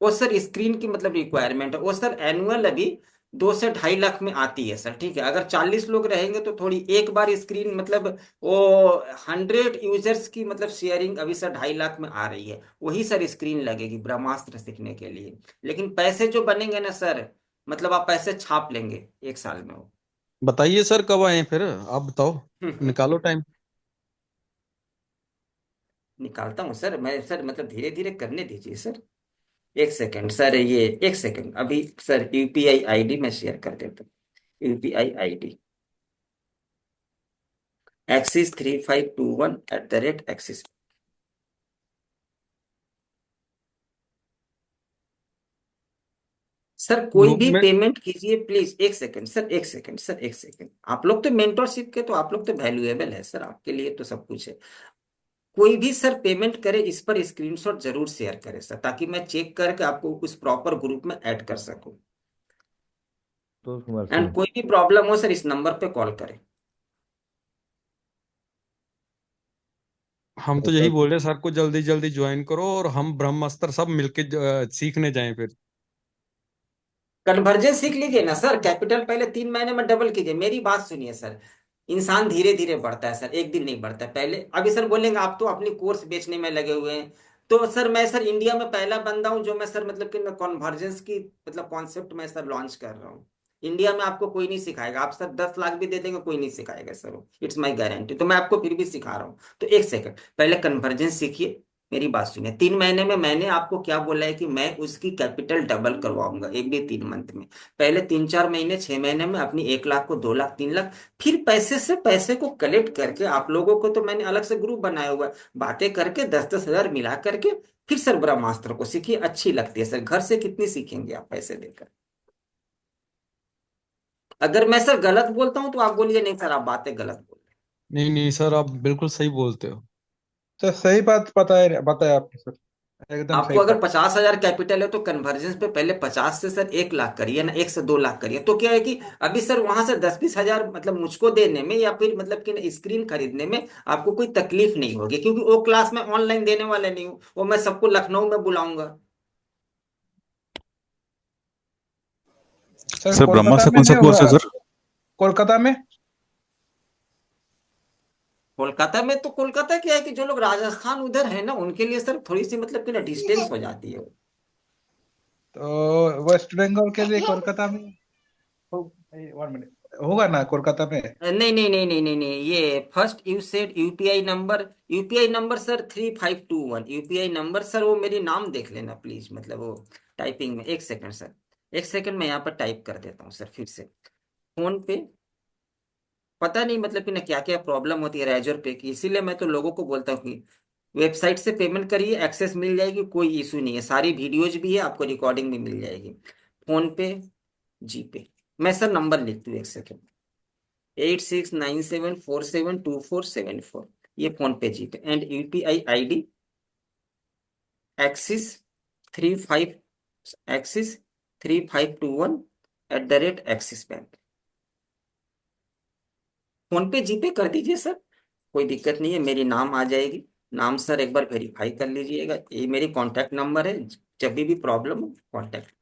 वो सर स्क्रीन की मतलब रिक्वायरमेंट है, वो सर एनुअल अभी 2 से 2.5 लाख में आती है सर, ठीक है। अगर 40 लोग रहेंगे तो थोड़ी एक बार स्क्रीन मतलब वो 100 यूजर्स की मतलब शेयरिंग अभी सर 2.5 लाख में आ रही है। वही सर स्क्रीन लगेगी ब्रह्मास्त्र सीखने के लिए। लेकिन पैसे जो बनेंगे ना सर, मतलब आप पैसे छाप लेंगे 1 साल में वो। बताइए सर कब आए फिर आप बताओ, निकालो टाइम। निकालता हूँ सर मैं, सर मतलब धीरे धीरे करने दीजिए सर। एक सेकंड सर, ये एक सेकंड अभी सर, यूपीआई आईडी मैं शेयर कर देता हूँ। UPI ID axis3521@axis। सर कोई ग्रुप भी में। पेमेंट कीजिए प्लीज। एक सेकंड सर, एक सेकंड सर, एक सेकंड। आप लोग तो मेंटरशिप के, तो आप लोग तो वैल्यूएबल है सर, आपके लिए तो सब कुछ है। कोई भी सर पेमेंट करे, इस पर स्क्रीनशॉट जरूर शेयर करे सर, ताकि मैं चेक करके आपको उस प्रॉपर ग्रुप में ऐड कर सकूं। तो कुमार एंड सिंह। कोई भी प्रॉब्लम हो सर, इस नंबर पे कॉल करें। हम तो यही बोल रहे हैं सर को जल्दी जल्दी ज्वाइन करो और हम ब्रह्मास्त्र सब मिलके सीखने जाएं फिर। कन्वर्जेंस सीख लीजिए ना सर, कैपिटल पहले 3 महीने में डबल कीजिए। मेरी बात सुनिए सर, इंसान धीरे धीरे बढ़ता है सर, एक दिन नहीं बढ़ता है। पहले अभी सर बोलेंगे आप तो अपनी कोर्स बेचने में लगे हुए हैं, तो सर मैं सर इंडिया में पहला बंदा हूं जो मैं सर मतलब कि कॉन्वर्जेंस की मतलब कॉन्सेप्ट मैं सर लॉन्च कर रहा हूँ। इंडिया में आपको कोई नहीं सिखाएगा, आप सर 10 लाख भी दे देंगे, कोई नहीं सिखाएगा सर, इट्स माई गारंटी। तो मैं आपको फिर भी सिखा रहा हूँ। तो एक सेकंड पहले कन्वर्जेंस सीखिए, मेरी बात सुनिए। 3 महीने में मैंने आपको क्या बोला है कि मैं उसकी कैपिटल डबल करवाऊंगा, एक भी 3 मंथ में। पहले 3-4 महीने 6 महीने में अपनी 1 लाख को 2 लाख 3 लाख, फिर पैसे से पैसे को कलेक्ट करके आप लोगों को तो मैंने अलग से ग्रुप बनाया हुआ है, बातें करके 10-10 हजार मिला करके फिर सर ब्रह्मास्त्र को सीखिए। अच्छी लगती है सर, घर से कितनी सीखेंगे आप पैसे देकर? अगर मैं सर गलत बोलता हूं तो आप बोलिए नहीं सर आप बातें गलत बोल नहीं नहीं सर आप बिल्कुल सही बोलते हो। सर सही बात बताया बताया आपने सर, एकदम आपको। सही अगर था। 50 हजार कैपिटल है तो कन्वर्जेंस पे पहले 50 से सर 1 लाख करिए ना, 1 से 2 लाख करिए। तो क्या है कि अभी सर वहां से 10-20 हजार मतलब मुझको देने में, या फिर मतलब कि स्क्रीन खरीदने में आपको कोई तकलीफ नहीं होगी, क्योंकि वो क्लास में ऑनलाइन देने वाले नहीं हूँ, वो मैं सबको लखनऊ में बुलाऊंगा। सर सर कोलकाता ब्रह्मास्त्र में कौन सा नहीं कोर्स होगा? है सर? कोलकाता में। कोलकाता में तो कोलकाता क्या है कि जो लोग राजस्थान उधर है ना, उनके लिए सर थोड़ी सी मतलब कि ना डिस्टेंस हो जाती है। तो वेस्ट बंगाल के लिए कोलकाता में 1 मिनट होगा ना कोलकाता में? नहीं नहीं नहीं नहीं नहीं नहीं, ये first you said UPI number sir 3521 UPI number sir, वो मेरी नाम देख लेना प्लीज, मतलब वो टाइपिंग में, एक सेकंड सर, एक सेकंड मैं यहाँ पर टाइप कर देता हूँ सर फिर से। फोन पे पता नहीं मतलब कि ना क्या क्या प्रॉब्लम होती है रेजर पे की, इसीलिए मैं तो लोगों को बोलता हूँ कि वेबसाइट से पेमेंट करिए, एक्सेस मिल जाएगी, कोई इशू नहीं है, सारी वीडियोज भी है, आपको रिकॉर्डिंग भी मिल जाएगी। फोन पे, जी पे, मैं सर नंबर लिखती हूँ, एक सेकेंड, 8697472474, ये फोन पे GPay, and UPI ID Axis 3521@एक्सिस बैंक। फोन पे जी पे कर दीजिए सर, कोई दिक्कत नहीं है, मेरी नाम आ जाएगी, नाम सर एक बार वेरीफाई कर लीजिएगा, ये मेरी कॉन्टैक्ट नंबर है, जब भी प्रॉब्लम हो कॉन्टैक्ट।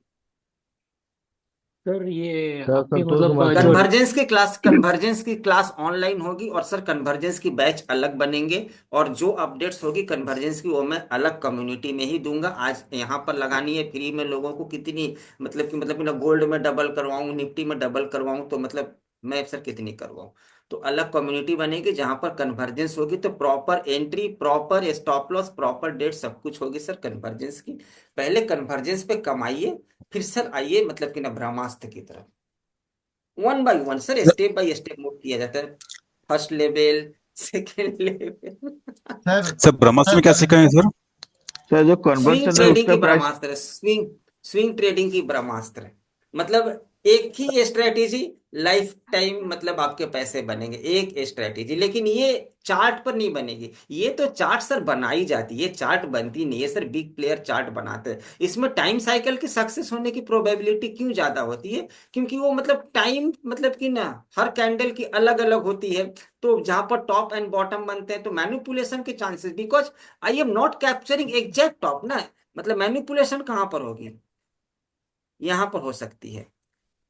सर ये सर आपके संतोष मतलब कुमार जो कन्वर्जेंस की क्लास ऑनलाइन होगी, और सर कन्वर्जेंस की बैच अलग बनेंगे, और जो अपडेट्स होगी कन्वर्जेंस की वो मैं अलग कम्युनिटी में ही दूंगा। आज यहाँ पर लगानी है फ्री में लोगों को, कितनी मतलब कि ना गोल्ड में डबल करवाऊं, निफ्टी में डबल करवाऊं, तो मतलब मैं सर कितनी करवाऊं, तो अलग कम्युनिटी बनेगी जहां पर कन्वर्जेंस होगी, तो proper entry, proper stop loss, proper date, सब कुछ होगी सर कन्वर्जेंस की। पहले कन्वर्जेंस पे कमाइए, फिर सर आइए मतलब कि ना ब्रह्मास्त्र की तरफ, 1 by 1 सर, स्टेप बाय स्टेप मूव किया जाता है, first level, second level. Sir sir Brahmastra में क्या सर सीखा है सर? सर जो स्विंग कन्वर्सन है ट्रेडिंग उसका की price. Brahmastra, swing swing trading की ब्रह्मास्त्र, मतलब एक ही स्ट्रेटेजी, लाइफ टाइम मतलब आपके पैसे बनेंगे, एक स्ट्रेटेजी, लेकिन ये चार्ट पर नहीं बनेगी, ये तो चार्ट सर बनाई जाती है, ये चार्ट बनती नहीं है सर, बिग प्लेयर चार्ट बनाते हैं, इसमें टाइम साइकिल की सक्सेस होने की प्रोबेबिलिटी क्यों ज्यादा होती है, क्योंकि वो मतलब टाइम मतलब कि ना हर कैंडल की अलग अलग होती है, तो जहां पर टॉप एंड बॉटम बनते हैं तो मैनिपुलेशन के chances, because I am not capturing exact top ना, मतलब मैनिपुलेशन कहाँ पर होगी, यहाँ पर हो सकती है,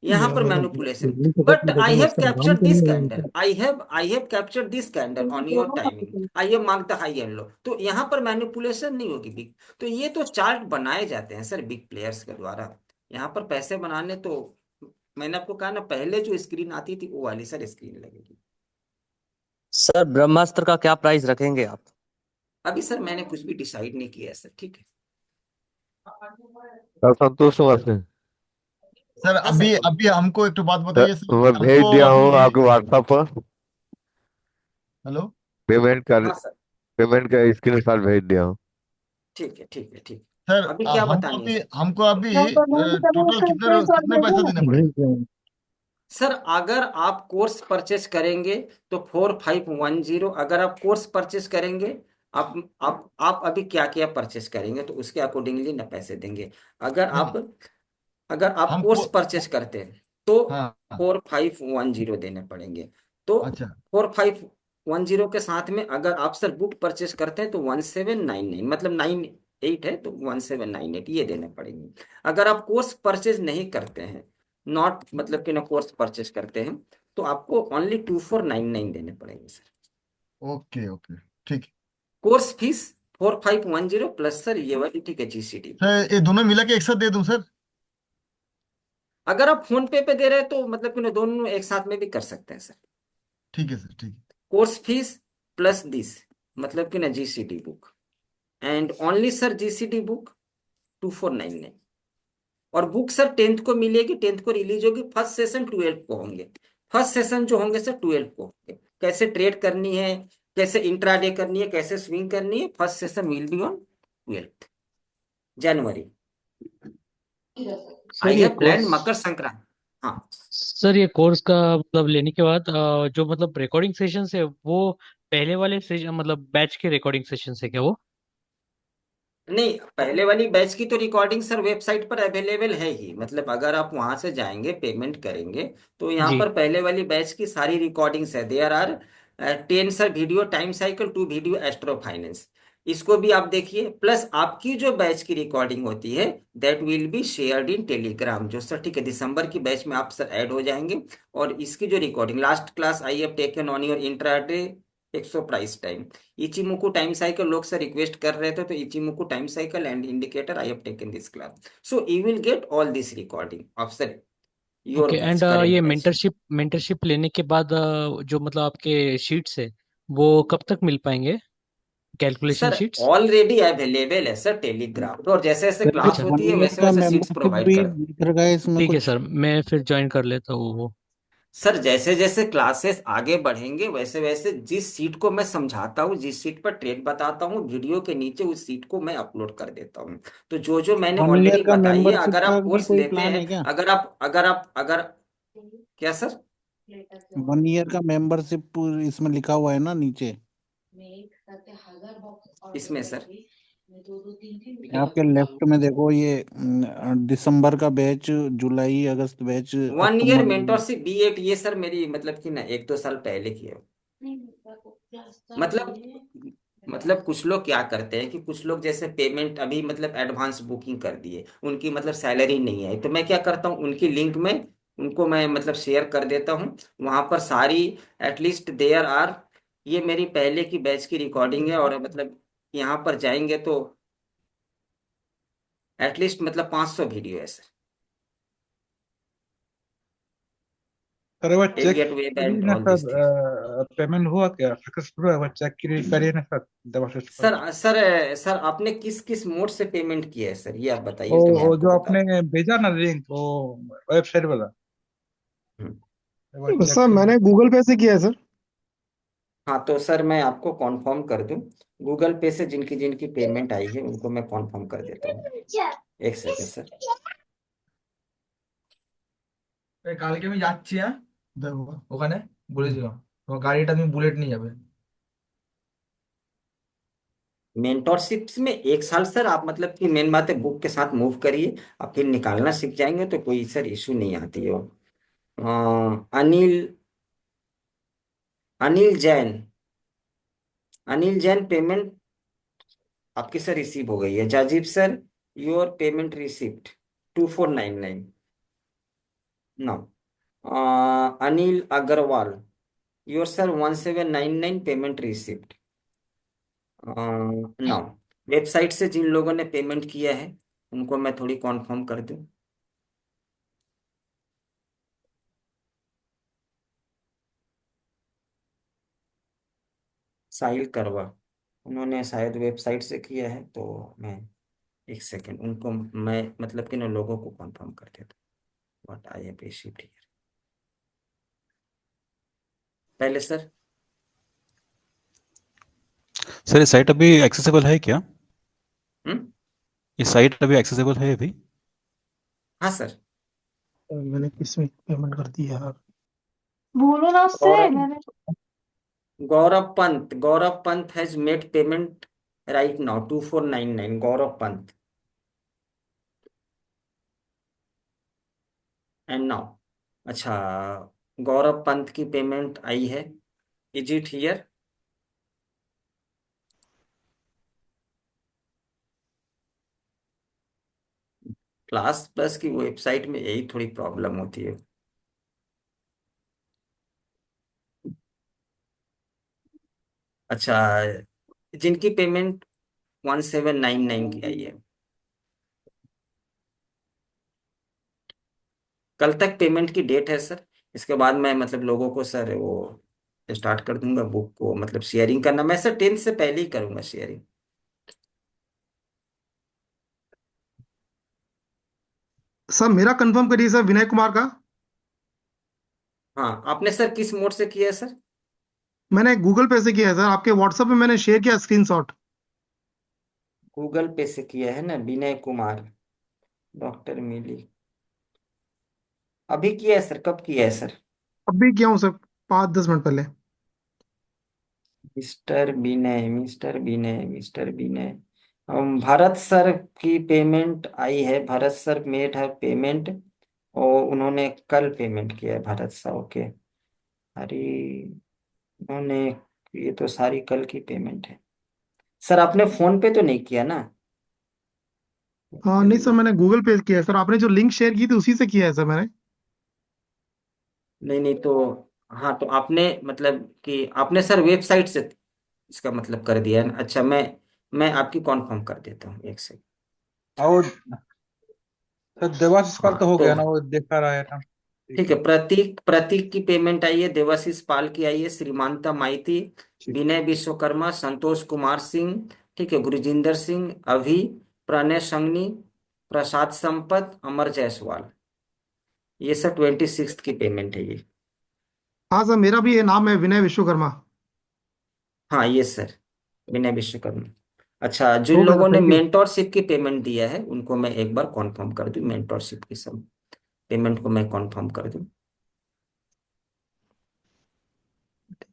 यहाँ पर manipulation, but I have captured this candle, I have captured this candle on your timing, I have mark the high and लो, तो यहाँ पर मैनिपुलेशन नहीं होगी बिग, तो ये तो चार्ट बनाए जाते हैं सर बिग प्लेयर्स के द्वारा, यहाँ पर पैसे बनाने तो मैंने आपको कहा ना, पहले जो स्क्रीन आती थी वो वाली सर स्क्रीन लगेगी। सर ब्रह्मास्त्र का क्या प्राइस रखेंगे आप? अभी सर मैंने कुछ भी डिसाइड नहीं किया है सर, ठीक है। सर संतोष कुमार से। सर हाँ अभी सर बोलिए। अभी हमको एक तो बात सर बताइए सर, मैं भेज हमको दिया हूँ अभी, आपके व्हाट्सएप पर हेलो, पेमेंट का हाँ सर, स्क्रीनशॉट भेज दिया हूँ। ठीक है ठीक है ठीक है, सर अभी क्या हमको बतानी है अभी सर? टोटल कितने पैसा देने पड़ेंगे? सर अगर आप कोर्स परचेस करेंगे तो 4510, अगर आप कोर्स परचेस करेंगे, आप अभी क्या क्या परचेस करेंगे तो उसके अकॉर्डिंगली ना पैसे देंगे, अगर नहीं आप अगर आप हमको, कोर्स परचेस करते हैं तो हाँ हाँ, 4510 देने पड़ेंगे, तो अच्छा 4510 के साथ में अगर आप सर बुक परचेस करते हैं तो 1799, मतलब 98 है तो 1798 ये देने पड़ेंगे। अगर आप कोर्स परचेज नहीं करते हैं, नॉट मतलब कि ना कोर्स परचेज करते हैं, तो आपको ओनली 2499 देने पड़ेंगे सर, ओके ओके ठीक है। कोर्स फीस 4510 प्लस सर ये वाली, ठीक है, जीसीटी। सर ये दोनों मिला के एक साथ दे दूं सर? अगर आप फोन पे दे रहे हैं तो मतलब कि ना दोनों एक साथ में भी कर सकते हैं सर, ठीक है सर, ठीक है। कोर्स फीस प्लस दिस, मतलब कि ना GCT book, and only sir GCT book 2499, और बुक सर 10th को मिलेगी, 10th को रिलीज होगी, फर्स्ट सेशन 12th को होंगे, फर्स्ट सेशन जो होंगे सर 12th को होंगे, कैसे ट्रेड करनी है, कैसे इंट्राडे करनी है, कैसे स्विंग करनी है, first session will be on 12th January. Sir I ये have planned course Makar Sankranti. हाँ सर ये कोर्स का मतलब लेने के बाद जो मतलब रिकॉर्डिंग सेशन है वो पहले वाले सेशन मतलब बैच के रिकॉर्डिंग सेशन है क्या वो? नहीं, पहले वाली बैच की तो रिकॉर्डिंग सर वेबसाइट पर अवेलेबल है ही, मतलब अगर आप वहां से जाएंगे पेमेंट करेंगे तो यहाँ जी पर पहले वाली बैच की सारी रिकॉर्डिंग्स है, there are 10 sir video time cycle, 2 video astro finance, इसको भी आप देखिए, प्लस आपकी जो बैच की रिकॉर्डिंग होती है that will be shared in Telegram, जो सर ठीक है दिसंबर की बैच में आप सर ऐड हो जाएंगे, और इसकी जो recording last class I have taken on your intraday 100 price time Ichimoku time cycle लोग सर रिक्वेस्ट कर रहे थे तो Ichimoku time cycle and indicator I have taken this class so you will get all this recording of sir your okay batch and current ये batch mentorship लेने के बाद जो मतलब आपके शीट्स है वो कब तक मिल पाएंगे calculation sir sheets? Already available है सर टेलीग्राम पे और जैसे जैसे सर क्लास अच्छा, वन होती है ईयर वैसे का वैसे सीट्स मेंबरशिप प्रोवाइड भी कर दिख रहा है इसमें ठीक है कुछ। सर, मैं फिर ज्वाइन कर लेता हूँ वो। सर जैसे जैसे क्लासेस आगे बढ़ेंगे वैसे वैसे जिस सीट को मैं समझाता हूँ जिस सीट पर ट्रेड बताता हूँ वीडियो के नीचे उस सीट को मैं अपलोड कर देता हूँ तो जो जो मैंने वन ईयर ऑलरेडी का बताई है मेंबरशिप अगर का आप भी कोर्स कोई लेते प्लान हैं है क्या? अगर क्या सर वन ईयर का मेंबरशिप इसमें लिखा हुआ है ना नीचे इसमें सर आपके लेफ्ट में देखो, ये दिसंबर का बैच, जुलाई अगस्त बैच, 1 ईयर अक्टूबर। मेंटोरशिप B8 ये सर मेरी मतलब कि ना 1-2 साल पहले की है मतलब मतलब कुछ लोग क्या करते हैं कि कुछ लोग जैसे पेमेंट अभी मतलब एडवांस बुकिंग कर दिए उनकी मतलब सैलरी नहीं है तो मैं क्या करता हूँ उनकी लिंक में उनको मैं मतलब शेयर कर देता हूँ वहां पर सारी एटलीस्ट देयर आर ये मेरी पहले की बैच की रिकॉर्डिंग है और मतलब यहाँ पर जाएंगे तो एटलीस्ट मतलब 500 वीडियो है सर अरे वो एल चेक गेट वेब करिए एंड ना all this things sir, payment हुआ क्या सक्सेसफुल है? वो चेक करिए ना सर, देवाशीष सर। सर आपने किस किस मोड से पेमेंट किया है सर ये आप बताइए तो मैं वो आपको जो बता आपने भेजा ना लिंक, वो वेबसाइट वाला, दूं वो चेक सर करिए। मैंने गूगल पे से किया है सर। हाँ तो सर मैं आपको कॉन्फर्म कर दूं गूगल पे से जिनकी जिनकी पेमेंट आई है उनको मैं कॉन्फर्म कर देता हूँ एक सेकंड सर কালকে আমি যাচ্ছি, হ্যাঁ দেখো ওখানে বলেছিলাম তোমার গাড়িটা তুমি বুলেট নিয়ে যাবে। मेंटोरशिप में 1 साल सर आप मतलब कि मेन बात है बुक के साथ मूव करिए आप फिर निकालना सीख जाएंगे तो कोई सर इशू नहीं आती है अनिल अनिल जैन अनिल जैन पेमेंट आपकी सर रिसीव हो गई है जाजीब sir your payment receipt 2499 no Anil Agrawal your sir 1799 payment receipt no website से जिन लोगों ने पेमेंट किया है उनको मैं थोड़ी कॉन्फर्म कर दूं साहिल करवा उन्होंने शायद वेबसाइट से किया है तो मैं एक सेकंड उनको मैं मतलब कि ना लोगों को कॉन्फर्म कर देता हूँ what I have received here पहले सर सर ये साइट अभी एक्सेसिबल है क्या? हम्म ये साइट अभी एक्सेसिबल है अभी? हाँ सर मैंने किसमें पेमेंट कर दी यार? बोलो ना उससे। गौरव मैंने Gaurav Pant has made payment right now 2499 Gaurav Pant and now अच्छा गौरव पंत की पेमेंट आई है is it here class plus की वेबसाइट में यही थोड़ी प्रॉब्लम होती है अच्छा जिनकी पेमेंट 1799 की आई है कल तक पेमेंट की डेट है सर इसके बाद मैं मतलब लोगों को सर वो स्टार्ट कर दूंगा बुक को मतलब शेयरिंग करना मैं सर 10 से पहले ही करूंगा शेयरिंग सर मेरा कंफर्म करिए सर, विनय कुमार का। हाँ आपने सर किस मोड से किया है सर मैंने गूगल पे से किया है सर, आपके व्हाट्सएप पे मैंने शेयर किया स्क्रीनशॉट। गूगल पे से किया है ना विनय कुमार डॉक्टर मिली अभी किया है सर कब किया है सर अभी किया हूँ सर, 5-10 मिनट पहले। मिस्टर विनय भारत सर की पेमेंट आई है भारत सर मेड है पेमेंट और उन्होंने कल पेमेंट किया है भारत सर ओके अरे उन्होंने ये तो सारी कल की पेमेंट है सर आपने फोन पे तो नहीं किया ना हाँ नहीं सर, मैंने गूगल पे किया है सर, आपने जो लिंक शेयर की थी उसी से किया है सर मैंने। नहीं नहीं तो हाँ तो आपने मतलब कि आपने सर वेबसाइट से इसका मतलब कर दिया है ना। अच्छा मैं आपकी कॉन्फर्म कर देता हूँ, एक सेकंड। और सर देवाशीष पाल हाँ तो हो तो गया ना, वो देखा रहा है ना। ठीक ठीक है। है, प्रतीक प्रतीक की पेमेंट आई है, देवाशीष पाल की आई है, श्रीमांता माइती, ठीक। विनय विश्वकर्मा, संतोष कुमार सिंह, ठीक है, गुरजिंदर सिंह, अभी, प्रणय संगनी, प्रसाद संपत, अमर जायसवाल, ये सब 26 की पेमेंट है ये। हाँ सर, मेरा भी ये नाम है विनय विश्वकर्मा। हाँ ये सर, विनय विश्वकर्मा। अच्छा, जिन ओके सर, लोगों ने थैंक यू। मेंटोरशिप की पेमेंट दिया है उनको मैं एक बार कॉन्फर्म कर दूं, मेंटोरशिप की सब पेमेंट को मैं कॉन्फर्म कर दूं।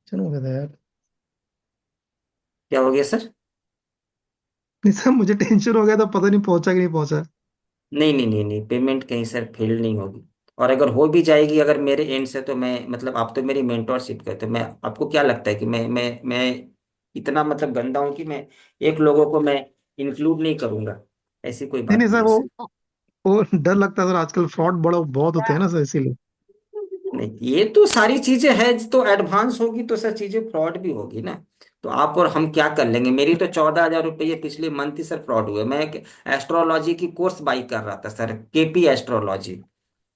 चलो हो गया था यार। क्या हो गया सर? नहीं सर, मुझे टेंशन हो गया था, पता नहीं पहुंचा कि नहीं पहुंचा। नहीं नहीं नहीं नहीं, पेमेंट कहीं सर फेल नहीं होगी। और अगर हो भी जाएगी अगर मेरे एंड से, तो मैं मतलब आप तो मेरी मेंटोरशिप करते, मैं आपको क्या लगता है कि मैं इतना मतलब गंदा हूं कि मैं एक लोगों को मैं इंक्लूड नहीं करूंगा? ऐसी कोई नहीं बात नहीं नहीं सर, है सर। वो डर लगता है सर, आजकल फ्रॉड बड़ा बहुत होते हैं ना सर, इसीलिए। नहीं, ये तो सारी चीजें हैं, तो एडवांस होगी तो सर चीजें फ्रॉड भी होगी ना। तो आप और हम क्या कर लेंगे? मेरी तो 14,000 रुपये पिछले मंथ ही सर फ्रॉड हुए। मैं एक एस्ट्रोलॉजी की कोर्स बाई कर रहा था सर, केपी एस्ट्रोलॉजी।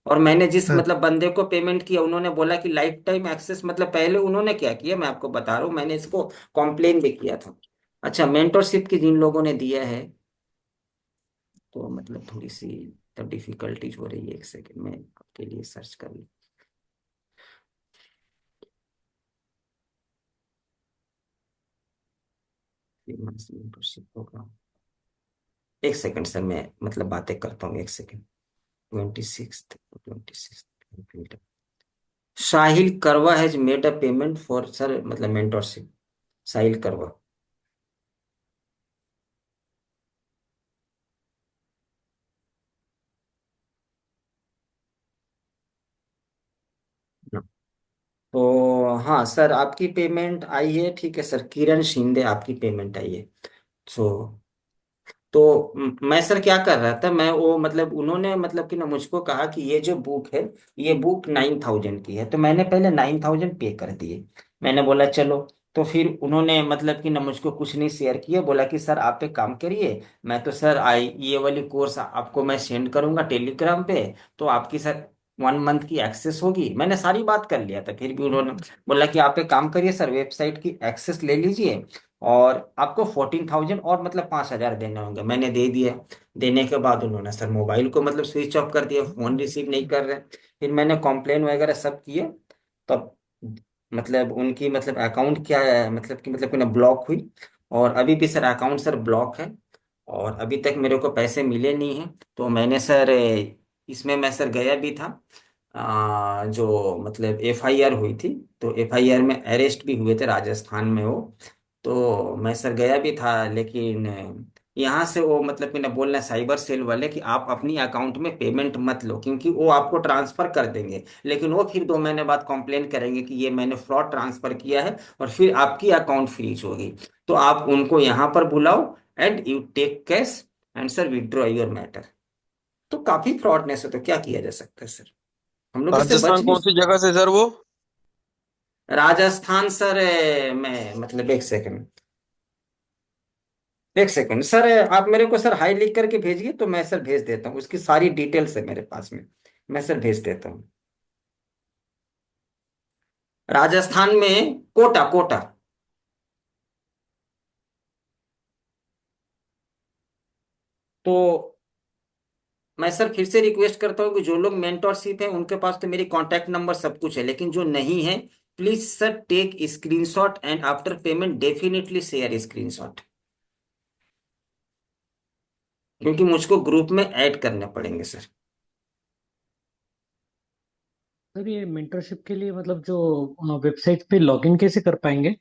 और मैंने जिस सर मतलब बंदे को पेमेंट किया, उन्होंने बोला कि लाइफ टाइम एक्सेस, मतलब पहले उन्होंने क्या किया मैं आपको बता रहा हूँ, मैंने इसको कॉम्प्लेन भी किया था। अच्छा, मेंटरशिप की जिन लोगों ने दिया है, तो मतलब थोड़ी सी तो डिफिकल्टीज हो रही है, एक सेकंड में आपके लिए सर्च कर लूँ। मेंटरशिप प्रोग्राम, एक सेकंड सर, मैं मतलब बातें करता हूँ, एक सेकंड। 26 साहिल करवा has made a payment for sir मतलब मेंटरशिप, साहिल करवा। तो हाँ सर, आपकी पेमेंट आई है, ठीक है सर, किरण शिंदे आपकी पेमेंट आई है। सो तो मैं सर क्या कर रहा था, मैं वो मतलब उन्होंने मतलब कि ना मुझको कहा कि ये जो बुक है, ये बुक 9,000 की है, तो मैंने पहले 9,000 पे कर दिए। मैंने बोला चलो। तो फिर उन्होंने मतलब कि ना मुझको कुछ नहीं शेयर किया, बोला कि सर आप एक काम करिए, मैं तो सर आई ये वाली कोर्स आपको मैं सेंड करूंगा टेलीग्राम पे, तो आपकी सर 1 मंथ की एक्सेस होगी। मैंने सारी बात कर लिया था, फिर भी उन्होंने बोला कि आप एक काम करिए सर, वेबसाइट की एक्सेस ले लीजिए, और आपको 14,000 और मतलब 5,000 देने होंगे। मैंने दे दिया। देने के बाद उन्होंने सर मोबाइल को मतलब स्विच ऑफ कर दिया, फोन रिसीव नहीं कर रहे। फिर मैंने कॉम्प्लेन वगैरह सब किए, तब मतलब उनकी मतलब अकाउंट क्या है, मतलब कि ना ब्लॉक हुई। और अभी भी सर अकाउंट सर ब्लॉक है, और अभी तक मेरे को पैसे मिले नहीं हैं। तो मैंने सर इसमें मैं सर गया भी था, जो मतलब एफआईआर हुई थी, तो एफआईआर में अरेस्ट भी हुए थे राजस्थान में वो। तो मैं सर गया भी था, लेकिन यहाँ से वो मतलब कि ना बोल रहे हैं साइबर सेल वाले कि आप अपनी अकाउंट में पेमेंट मत लो, क्योंकि वो आपको ट्रांसफर कर देंगे, लेकिन वो फिर 2 महीने बाद कंप्लेन करेंगे कि ये मैंने फ्रॉड ट्रांसफर किया है, और फिर आपकी अकाउंट फ्रीज होगी। तो आप उनको यहाँ पर बुलाओ, and you take cash, and sir withdraw your matter. तो काफी फ्रॉडनेस है, तो क्या किया जा सकता है सर? हम लोग इससे बच राजस्थान नहीं कौन सी सकते। जगह से सर वो? राजस्थान सर, मैं मतलब एक सेकंड सर, आप मेरे को सर हाई लिख करके भेजिए, तो मैं सर भेज देता हूँ, उसकी सारी डिटेल्स है मेरे पास में, मैं सर भेज देता हूँ। राजस्थान में कोटा, कोटा। तो मैं सर फिर से रिक्वेस्ट करता हूँ कि जो लोग मेंटोरशिप है उनके पास तो मेरी कॉन्टैक्ट नंबर सब कुछ है, लेकिन जो नहीं है, please sir take screenshot, and after payment definitely share screenshot, क्योंकि मुझको ग्रुप में ऐड करने पड़ेंगे सर। सर ये मेंटरशिप के लिए मतलब जो वेबसाइट पे लॉगिन कैसे कर पाएंगे?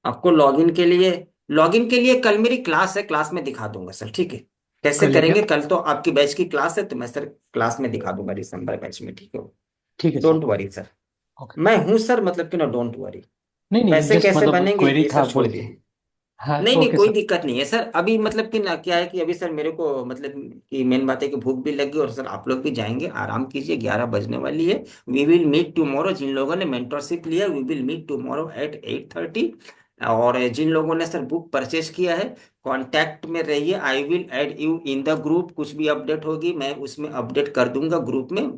आपको लॉगिन के लिए कल मेरी क्लास है, क्लास में दिखा दूंगा सर, ठीक है? कैसे कल है क्या? करेंगे? कल तो आपकी बैच की क्लास है, तो मैं सर क्लास में दिखा दूंगा, दिसंबर बैच में, ठीक है? ठीक है sir. Don't worry sir, okay. मैं हूं सर, मतलब कि ना डोंट वरी। नहीं नहीं, पैसे जस्ट कैसे मतलब बनेंगे क्वेरी ये था सब छोड़ बोल के। दीजिए। हाँ नहीं नहीं ओके कोई सर। दिक्कत नहीं है सर। अभी मतलब कि ना क्या है कि अभी सर मेरे को मतलब कि मेन बात है कि भूख भी लगी और सर आप लोग भी जाएंगे, आराम कीजिए, 11 बजने वाली है। वी विल मीट टुमारो, जिन लोगों ने मेंटरशिप लिया we will meet tomorrow at 8:30। और जिन लोगों ने सर बुक परचेज किया है कांटेक्ट में रहिए, I will add you in the group. कुछ भी अपडेट होगी मैं उसमें अपडेट कर दूंगा ग्रुप में,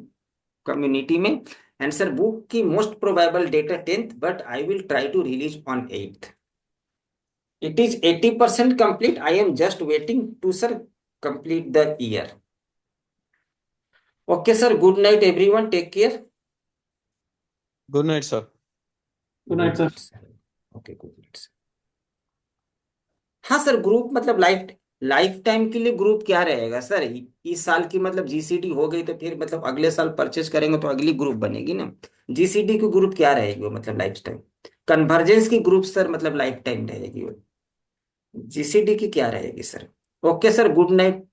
कम्युनिटी में। एंड सर बुक की मोस्ट प्रोबेबल डेट है 10th, but I will try to release on 8th। It is 80% complete. I am just waiting to sir complete the year. Okay, sir. Good night, everyone. Take care. Good night sir. Good night sir. Sir. Okay, good night, sir. हाँ sir, group मतलब life time के लिए group क्या रहेगा sir? इस साल की मतलब जीसीडी हो गई तो फिर मतलब अगले साल परचेज करेंगे तो अगली ग्रुप बनेगी ना। जीसीडी की ग्रुप क्या रहेगी वो मतलब लाइफ टाइम। कन्वर्जेंस की ग्रुप सर मतलब लाइफ टाइम रहेगी वो। जीसीडी की क्या रहेगी sir? Okay sir, good night.